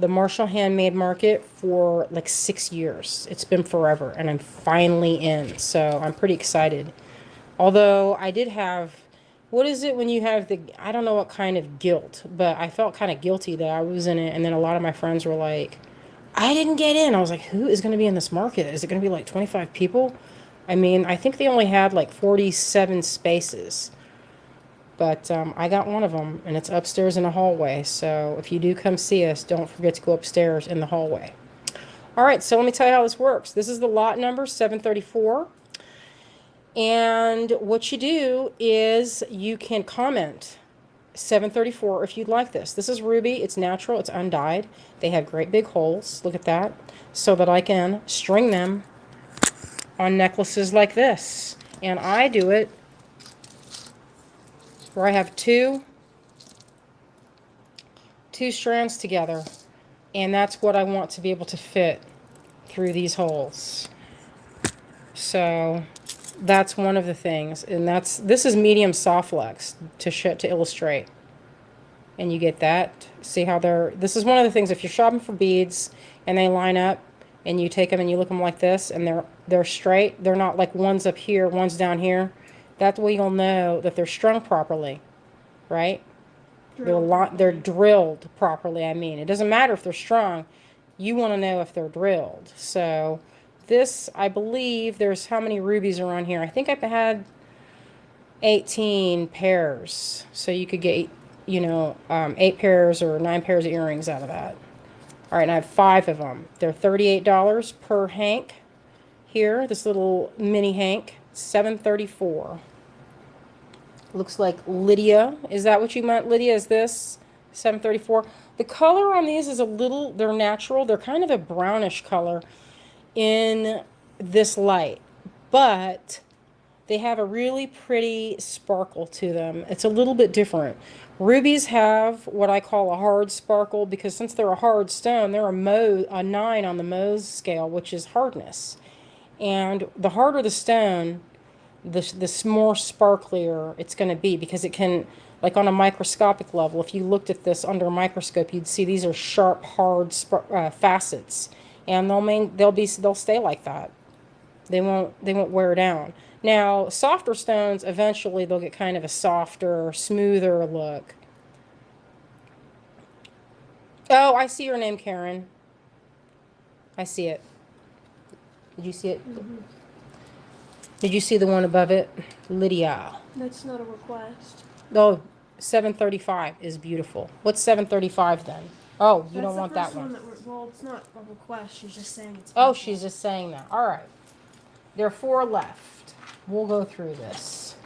the Marshall Handmade Market, for like 6 years. It's been forever, and I'm finally in. So I'm pretty excited. Although I did have, what is it when you have I don't know what kind of guilt, but I felt kind of guilty that I was in it. And then a lot of my friends were like, I didn't get in. I was like, who is going to be in this market? Is it going to be like 25 people? I mean, I think they only had like 47 spaces. But I got one of them, and it's upstairs in the hallway. So if you do come see us, don't forget to go upstairs in the hallway. All right, so let me tell you how this works. This is the lot number, 734. And what you do is you can comment 734 if you'd like this. This is ruby. It's natural. It's undyed. They have great big holes. Look at that. So that I can string them on necklaces like this. And I do it where I have two strands together. And that's what I want to be able to fit through these holes. So that's one of the things. And this is medium soft flex to illustrate. And you get that. See how this is one of the things, if you're shopping for beads and they line up and you take them and you look them like this and they're straight, they're not like one's up here, one's down here. That's way you'll know that they're strung properly, right? They're drilled properly, I mean. It doesn't matter if they're strung. You want to know if they're drilled. So this, I believe, there's how many rubies are on here? I think I've had 18 pairs. So you could get 8 pairs or 9 pairs of earrings out of that. All right, and I have 5 of them. They're $38 per hank here. This little mini hank, $7.34. Looks like Lydia. Is that what you meant, Lydia? Is this $7.34? The color on these is they're natural. They're kind of a brownish color in this light, but they have a really pretty sparkle to them. It's a little bit different. Rubies have what I call a hard sparkle because since they're a hard stone, they're a 9 on the Mohs scale, which is hardness. And the harder the stone, the more sparklier it's going to be because it can, like on a microscopic level, if you looked at this under a microscope, you'd see these are sharp, hard facets, and they'll stay like that. They won't wear down. Now, softer stones, eventually they'll get kind of a softer, smoother look. Oh, I see your name, Karen. I see it. Did you see it? Mm-hmm. Did you see the one above it? Lydia. That's not a request. Oh, 735 is beautiful. What's 735 then? Oh, you don't want that one. Well, it's not a request. She's just saying it's beautiful. Oh, she's just saying that. All right. There are 4 left. we'll go through this.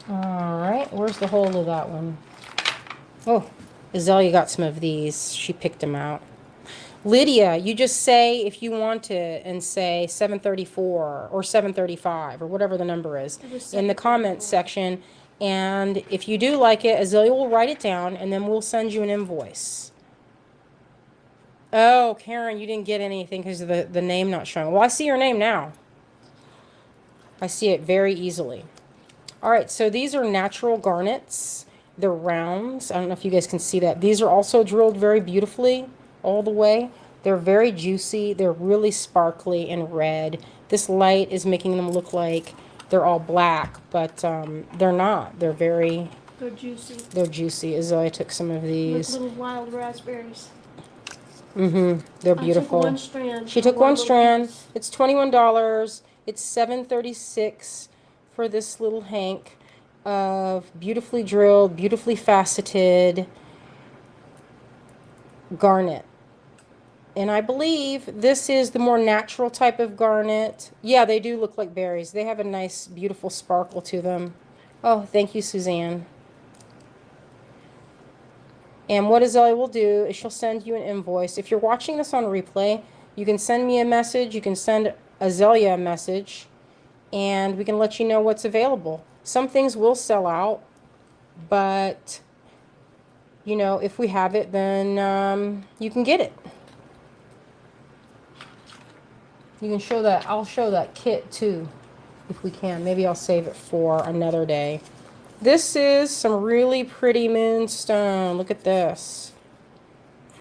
All right, where's the hole of that one? Oh, Azalea got some of these. She picked them out. Lydia, you just say if you want it and say 734 or 735 or whatever the number is in the comments section. And if you do like it, Azalea will write it down and then we'll send you an invoice. Oh, Karen, you didn't get anything because of the name not showing. Well, I see your name now. I see it very easily. All right, so these are natural garnets. They're rounds. I don't know if you guys can see that. These are also drilled very beautifully all the way. They're very juicy. They're really sparkly and red. This light is making them look like they're all black, but they're not. They're juicy. They're juicy. Azalea took some of these. Like little wild raspberries. They're beautiful. I took one strand. She took one strand. Piece. It's $21. It's $7.36 for this little hank of beautifully drilled, beautifully faceted garnet. And I believe this is the more natural type of garnet. Yeah, they do look like berries. They have a nice, beautiful sparkle to them. Oh, thank you, Suzanne. And what Azalea will do is she'll send you an invoice. If you're watching this on replay, you can send me a message. You can send Azalea a message. And we can let you know what's available. Some things will sell out. But, you know, if we have it, then you can get it. You can show that. I'll show that kit too, if we can. Maybe I'll save it for another day. This is some really pretty moonstone. Look at this.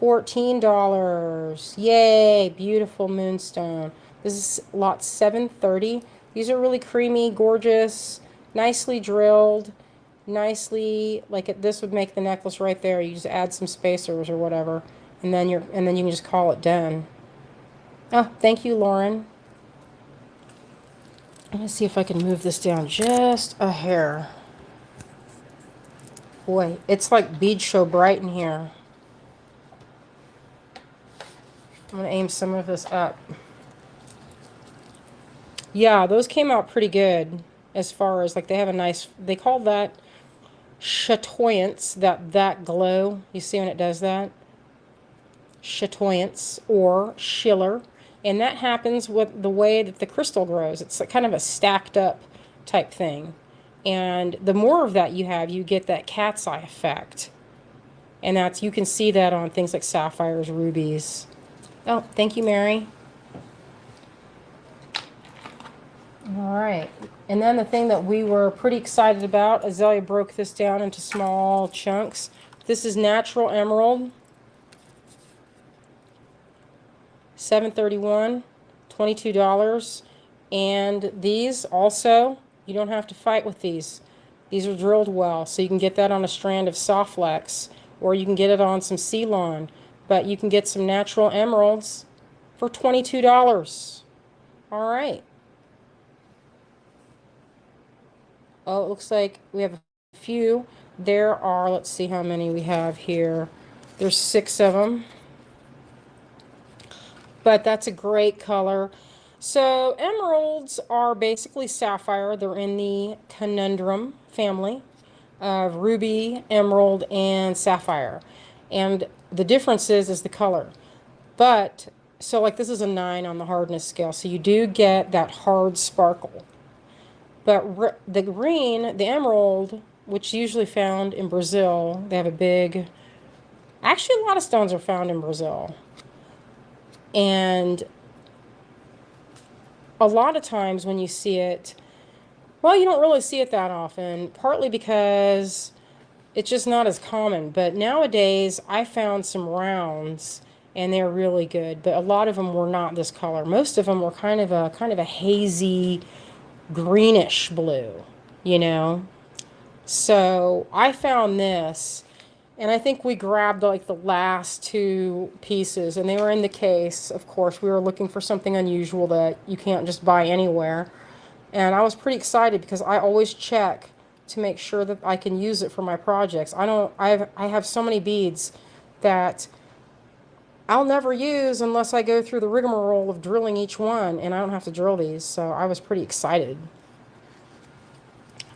$14. Yay, beautiful moonstone. This is lot 730. These are really creamy, gorgeous, nicely drilled, nicely, like this would make the necklace right there. You just add some spacers or whatever, and then you can just call it done. Oh, thank you, Lauren. Let me see if I can move this down just a hair. Boy, it's like bead show bright in here. I'm going to aim some of this up. Yeah, those came out pretty good as far as, like, they have a nice, they call that chatoyance, that glow. You see when it does that? Chatoyance or schiller. And that happens with the way that the crystal grows. It's kind of a stacked up type thing. And the more of that you have, you get that cat's eye effect. And that's, you can see that on things like sapphires, rubies. Oh, thank you, Mary. All right. And then the thing that we were pretty excited about, Azalea broke this down into small chunks. This is natural emerald. $7.31, $22. And these also, you don't have to fight with these. These are drilled well, so you can get that on a strand of Softlex, or you can get it on some Ceylon. But you can get some natural emeralds for $22. All right. Oh, it looks like we have a few. There are, let's see how many we have here. There's 6 of them. But that's a great color. So emeralds are basically sapphire. They're in the conundrum family of ruby, emerald, and sapphire. And the difference is the color. But, so like this is a 9 on the hardness scale. So you do get that hard sparkle. But the green, the emerald, which is usually found in Brazil, they have a big, actually a lot of stones are found in Brazil. And a lot of times when you see it, well, you don't really see it that often, partly because it's just not as common. But nowadays, I found some rounds, and they're really good. But a lot of them were not this color. Most of them were kind of a hazy, greenish blue, you know. So I found this. And I think we grabbed like the last 2 pieces, and they were in the case. Of course, we were looking for something unusual that you can't just buy anywhere. And I was pretty excited because I always check to make sure that I can use it for my projects. I have so many beads that I'll never use unless I go through the rigmarole of drilling each one, and I don't have to drill these, so I was pretty excited.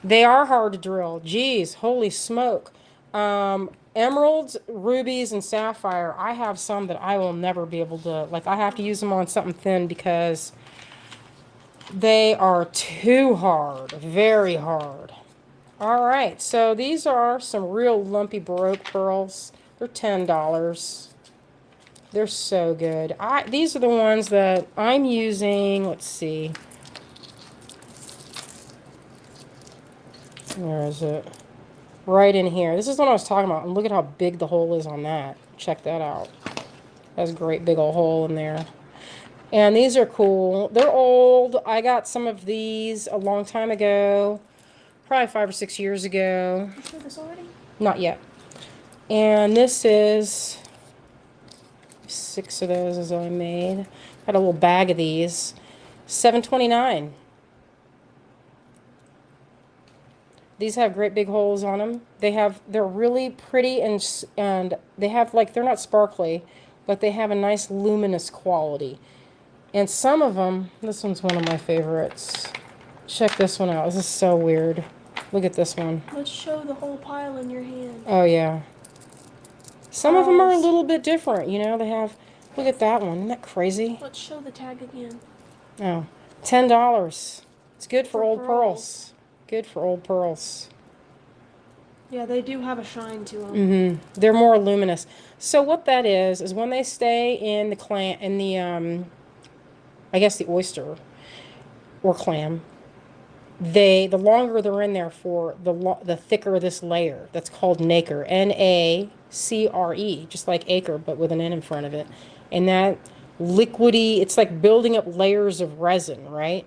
They are hard to drill. Geez, holy smoke. Emeralds, rubies, and sapphire, I have some that I will never be able to, like, I have to use them on something thin because they are too hard, very hard. All right, so these are some real lumpy Baroque pearls. They're $10. They're so good. These are the ones that I'm using. Let's see. Where is it? Right in here. This is what I was talking about. And look at how big the hole is on that. Check that out. That's a great big old hole in there. And these are cool. They're old. I got some of these a long time ago. Probably 5 or 6 years ago. You showed this already? Not yet. And this is 6 of those as I made. Got a little bag of these. $7.29. These have great big holes on them. They're really pretty and they have, like, they're not sparkly, but they have a nice luminous quality. And some of them, this one's one of my favorites. Check this one out. This is so weird. Look at this one. Let's show the whole pile in your hand. Oh yeah. Some of them are a little bit different, you know. They have, look at that one. Isn't that crazy? Let's show the tag again. Oh, $10. It's good for old pearls. pearls. Good for old pearls. Yeah, they do have a shine to them. Mm-hmm. They're more luminous. So what that is when they stay in the I guess the oyster or clam, the longer they're in there for, the thicker this layer. That's called nacre. Nacre, just like acre, but with an N in front of it. And that liquidy, it's like building up layers of resin, right?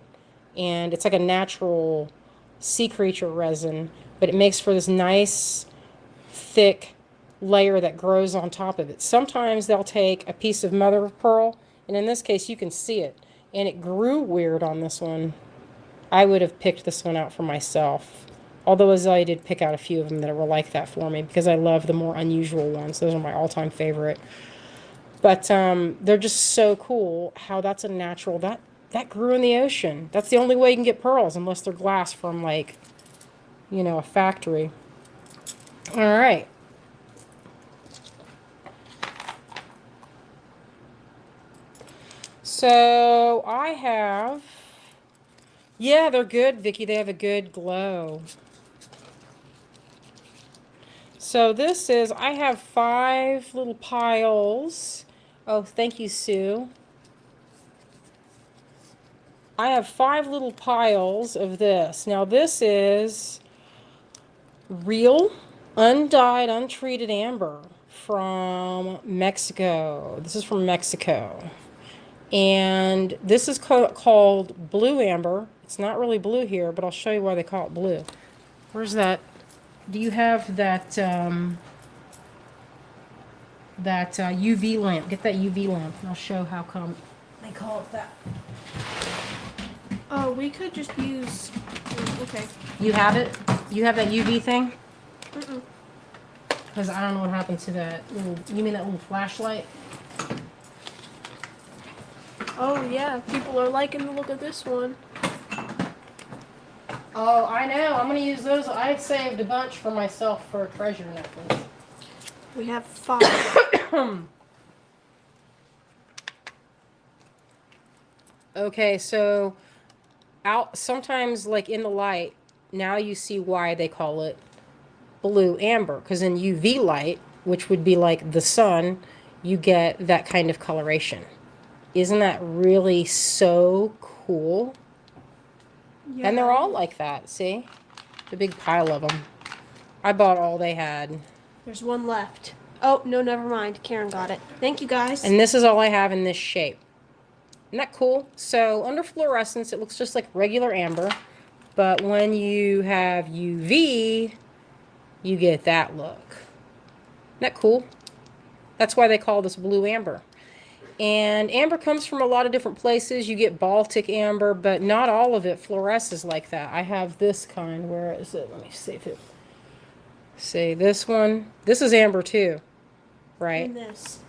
And it's like a natural sea creature resin, but it makes for this nice, thick layer that grows on top of it. Sometimes they'll take a piece of mother of pearl, and in this case, you can see it. And it grew weird on this one. I would have picked this one out for myself. Although I did pick out a few of them that were like that for me because I love the more unusual ones. Those are my all-time favorite. But they're just so cool how that's a natural, that grew in the ocean. That's the only way you can get pearls unless they're glass from, like, you know, a factory. All right. So I have, yeah, they're good, Vicki. They have a good glow. So this is, I have 5 little piles. Oh, thank you, Sue. I have 5 little piles of this. Now this is real, undyed, untreated amber from Mexico. This is from Mexico. And this is called blue amber. It's not really blue here, but I'll show you why they call it blue. Where's that? Do you have that UV lamp? Get that UV lamp, and I'll show how come they call it that. Oh, we could just use... Okay. You have it? You have that UV thing? Mm-mm. Because I don't know what happened to that little... You mean that little flashlight? Oh, yeah. People are liking the look of this one. Oh, I know. I'm going to use those. I saved a bunch for myself for a treasure necklace. We have 5. Okay, so sometimes, like, in the light, now you see why they call it blue amber. Because in UV light, which would be like the sun, you get that kind of coloration. Isn't that really so cool? Yeah. And they're all like that, see? The big pile of them. I bought all they had. There's one left. Oh, no, never mind. Karen got it. Thank you, guys. And this is all I have in this shape. Isn't that cool? So under fluorescence, it looks just like regular amber. But when you have UV, you get that look. Isn't that cool? That's why they call this blue amber. And amber comes from a lot of different places. You get Baltic amber, but not all of it fluoresces like that. I have this kind. Where is it? Let me see if it... See, this one. This is amber too, right? And this.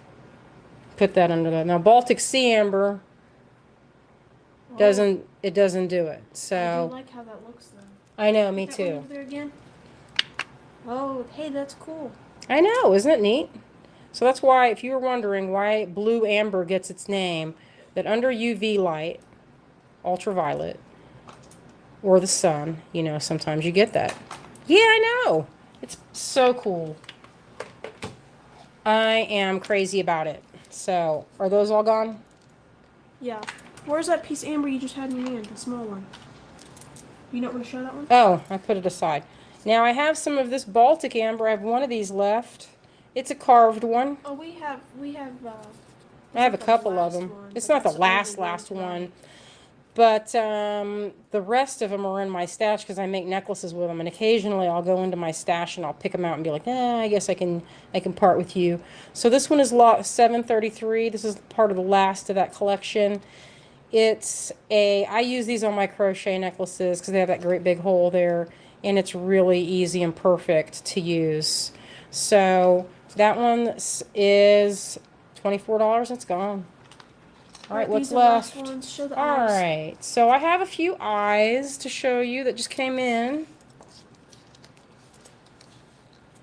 put that under that. Now, Baltic Sea amber doesn't do it. I So do like how that looks though. I know, me Put that one too. over there again. Oh, hey, that's cool. I know, isn't it neat? So that's why, if you were wondering why blue amber gets its name, that under UV light, ultraviolet, or the sun, you know, sometimes you get that. Yeah, I know. It's so cool. I am crazy about it. So, are those all gone? Yeah. Where's that piece of amber you just had in your hand, the small one? You not want to show that one? Oh, I put it aside. Now I have some of this Baltic amber. I have one of these left. It's a carved one. Oh, we have. I have a couple of them. It's not the last one. But the rest of them are in my stash because I make necklaces with them. And occasionally I'll go into my stash and I'll pick them out and be like, I guess I can part with you. So this one is lot 733. This is part of the last of that collection. I use these on my crochet necklaces because they have that great big hole there. And it's really easy and perfect to use. So that one is $24. It's gone. All right, what's left? Show the All eyes. right, so I have a few eyes to show you that just came in.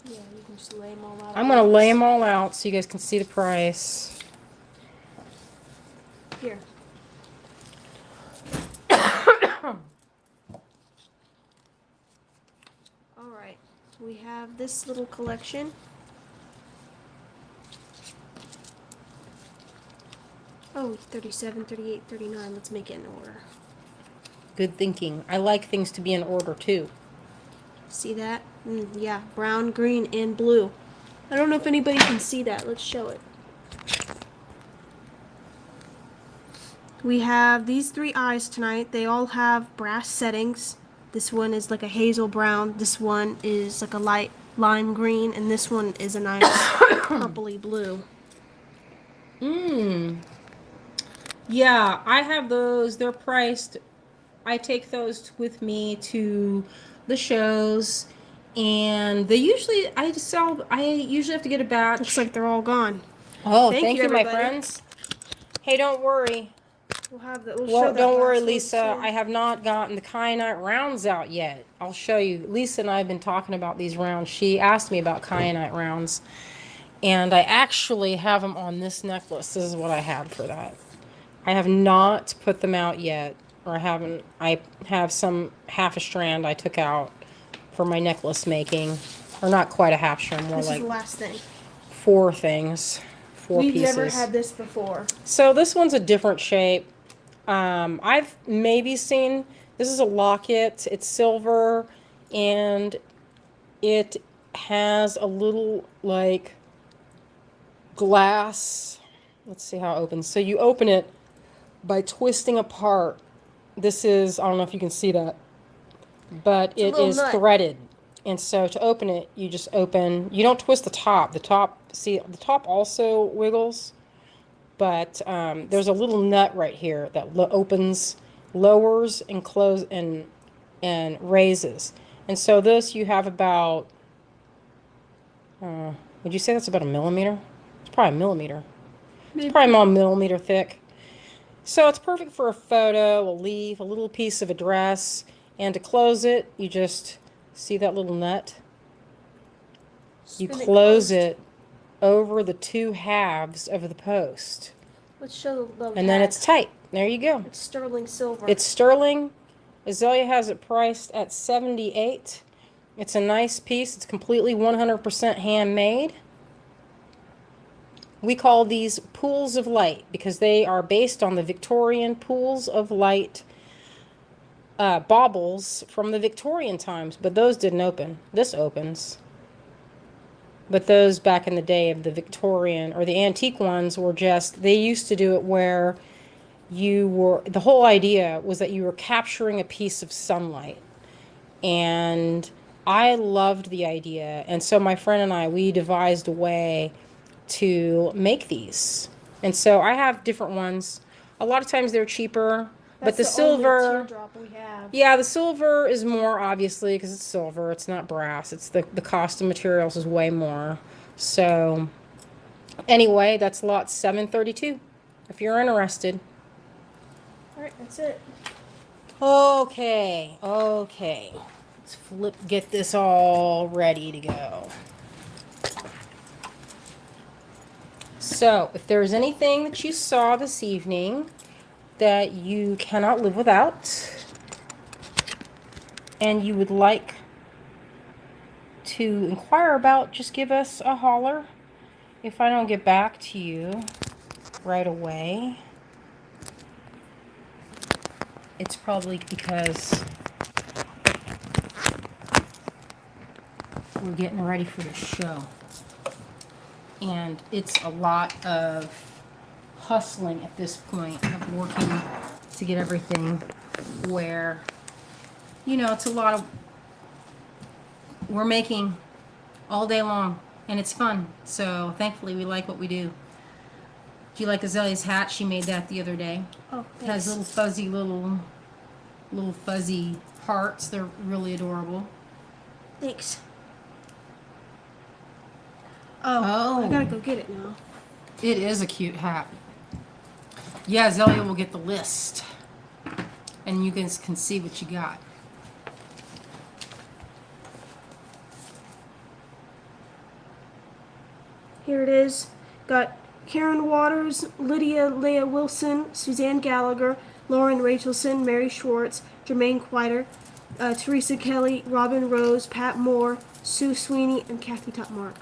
Yeah, you can just lay them all out. I'm going to lay them all out so you guys can see the price. Here. All right, we have this little collection. Oh, 37, 38, 39. Let's make it in order. Good thinking. I like things to be in order too. See that? Yeah, brown, green, and blue. I don't know if anybody can see that. Let's show it. We have these 3 eyes tonight. They all have brass settings. This one is like a hazel brown. This one is like a light lime green. And this one is a nice purpley blue. Yeah, I have those. They're priced. I take those with me to the shows, and they usually I usually have to get a batch. Looks like they're all gone. Oh, thank you, my everybody. friends. Hey, don't worry. We'll have that. We'll Well, show that don't worry, last one Lisa. soon. I have not gotten the kyanite rounds out yet. I'll show you. Lisa and I have been talking about these rounds. She asked me about kyanite rounds, and I actually have them on this necklace. This is what I had for that. I have not put them out yet, or I haven't. I have half a strand I took out for my necklace making, or not quite a half strand, more This like is the last thing. 4 things, 4 We've pieces. never had this before. So this one's a different shape. I've maybe seen, this is a locket. It's silver, and it has a little like glass. Let's see how it opens. So you open it by twisting apart. This is, I don't know if you can see that, but it is threaded. And so to open it, you just open, you don't twist the top. The top also wiggles, but there's a little nut right here that opens, lowers, and closes, and raises. And so this you have about, would you say that's about a millimeter? It's probably a millimeter. Maybe. It's probably about a millimeter thick. So it's perfect for a photo, a leaf, a little piece of a dress. And to close it, you just see that little nut? You close it over the 2 halves of the post. Let's show the and then it's tight. There you go. It's sterling silver. It's sterling. Azalea has it priced at $78. It's a nice piece. It's completely 100% handmade. We call these pools of light because they are based on the Victorian pools of light baubles from the Victorian times, but those didn't open. This opens. But those back in the day of the Victorian or the antique ones were just, they used to do it where the whole idea was that you were capturing a piece of sunlight. And I loved the idea. And so my friend and I, we devised a way to make these. And so I have different ones. A lot of times they're cheaper, but the silver, only teardrop we have. yeah, the silver is more, obviously, because it's silver. It's not brass. It's the cost of materials is way more. So Anyway, that's lot 732, if you're interested. All right, that's it. Okay. Let's get this all ready to go. So, if there's anything that you saw this evening that you cannot live without, and you would like to inquire about, just give us a holler. If I don't get back to you right away, it's probably because we're getting ready for the show. And it's a lot of hustling at this point of working to get everything where, it's a lot of, we're making all day long, and it's fun. So thankfully we like what we do. Do you like Azalea's hat? She made that the other day. Oh, It has little fuzzy hearts. They're really adorable. Thanks. Oh, I gotta go get it now. It is a cute hat. Yeah, Azalea will get the list, and you guys can see what you got. Here it is. Got Karen Waters, Lydia Leah Wilson, Suzanne Gallagher, Lauren Rachelson, Mary Schwartz, Jermaine Quiter, Teresa Kelly, Robin Rose, Pat Moore, Sue Sweeney, and Kathy Topmark.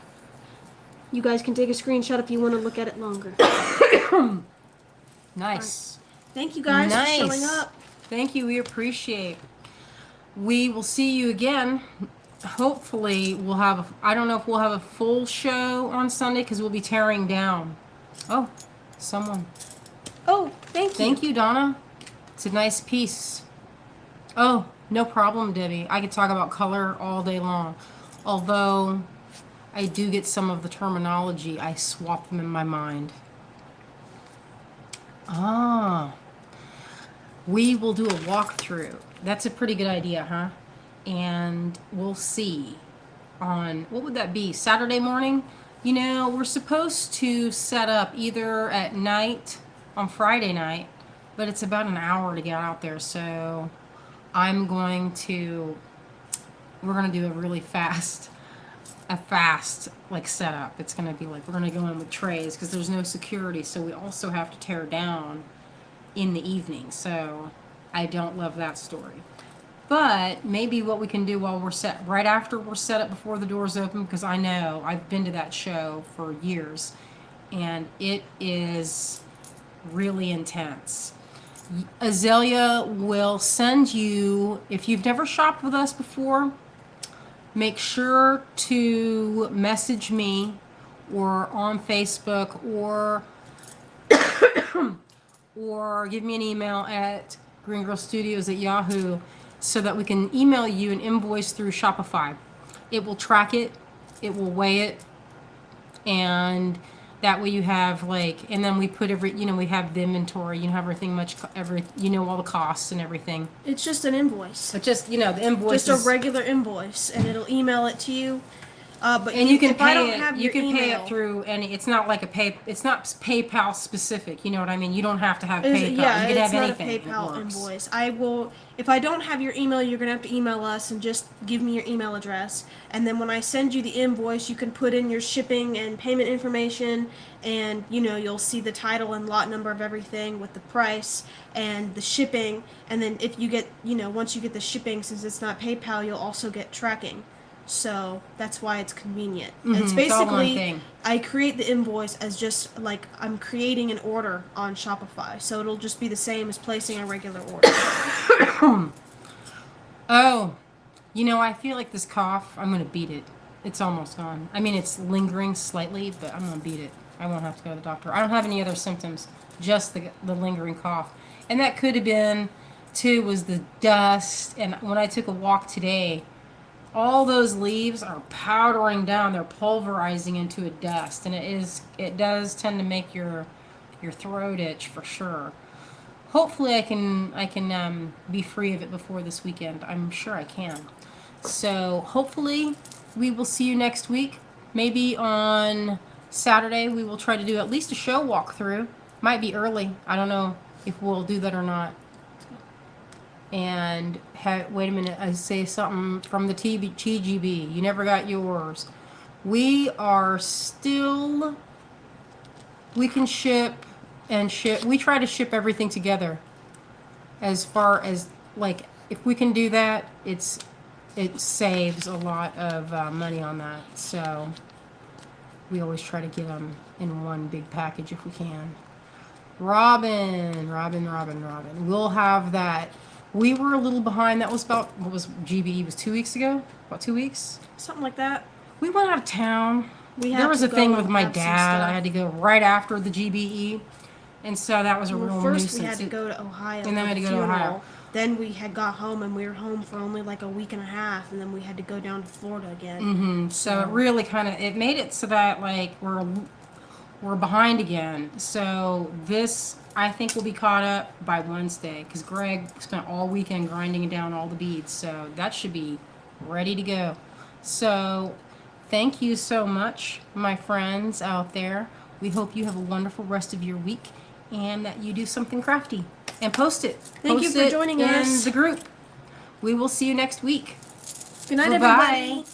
You guys can take a screenshot if you want to look at it longer. Nice. Thank you guys for showing up. Thank you. We appreciate. We will see you again. Hopefully we'll have, I don't know if we'll have a full show on Sunday because we'll be tearing down. Oh, someone. Oh, thank you. Thank you, Donna. It's a nice piece. Oh, no problem, Debbie. I could talk about color all day long. Although I do get some of the terminology, I swap them in my mind. We will do a walkthrough. That's a pretty good idea, huh? And we'll see on, what would that be, Saturday morning? We're supposed to set up either at night on Friday night, but it's about an hour to get out there, so we're going to do a really fast setup. It's going to be like, we're going to go in with trays because there's no security, so we also have to tear down in the evening, so I don't love that story. But maybe what we can do while we're right after we're set up before the doors open, because I know I've been to that show for years and it is really intense. Azalea will send you, if you've never shopped with us before, make sure to message me or on Facebook or give me an email at greengirlstudios@yahoo so that we can email you an invoice through Shopify. It will track it, it will weigh it, and that way you have and then we put we have the inventory, everything all the costs and everything. It's just an invoice. But just, the invoice Just a regular invoice, and it'll email it to you. But and you can if I don't pay have it. You your can pay email, it through any. It's not like it's not PayPal specific. You know what I mean? You don't have to have PayPal. Yeah, you can it's have not anything. a PayPal invoice. I will. If I don't have your email, you're gonna have to email us and just give me your email address. And then when I send you the invoice, you can put in your shipping and payment information, and you'll see the title and lot number of everything with the price and the shipping. And then if you get once you get the shipping, since it's not PayPal, you'll also get tracking. So that's why it's convenient. It's basically, it's all one thing. I create the invoice as just like I'm creating an order on Shopify. So it'll just be the same as placing a regular order. Oh, I feel like this cough, I'm going to beat it. It's almost gone. I mean, it's lingering slightly, but I'm going to beat it. I won't have to go to the doctor. I don't have any other symptoms, just the lingering cough. And that could have been, too, was the dust. And when I took a walk today, all those leaves are powdering down. They're pulverizing into a dust, and it does tend to make your throat itch for sure. Hopefully, I can be free of it before this weekend. I'm sure I can. So hopefully, we will see you next week. Maybe on Saturday, we will try to do at least a show walkthrough. Might be early. I don't know if we'll do that or not. And wait a minute, I say something from the TGB. You never got yours. We are still. We can ship and ship. We try to ship everything together. As far as like, if we can do that, it saves a lot of money on that. So we always try to get them in one big package if we can. Robin. We'll have that. We were a little behind. That was about, what was GBE? It was 2 weeks ago? About 2 weeks? Something like that. We went out of town. We There was a thing with my have some dad. stuff. I had to go right after the GBE. And so that was a real First nuisance. we had to go to Ohio. And then we had to go to funeral. Ohio. Then we had got home and we were home for only like a week and a half, and then we had to go down to Florida again. Mm-hmm. So it really kind of, it made it so that like we're behind again. So this, I think, will be caught up by Wednesday because Greg spent all weekend grinding down all the beads. So that should be ready to go. So thank you so much, my friends out there. We hope you have a wonderful rest of your week and that you do something crafty and post it. Thank you for joining us in the group. We will see you next week. Good night, Bye-bye. everybody.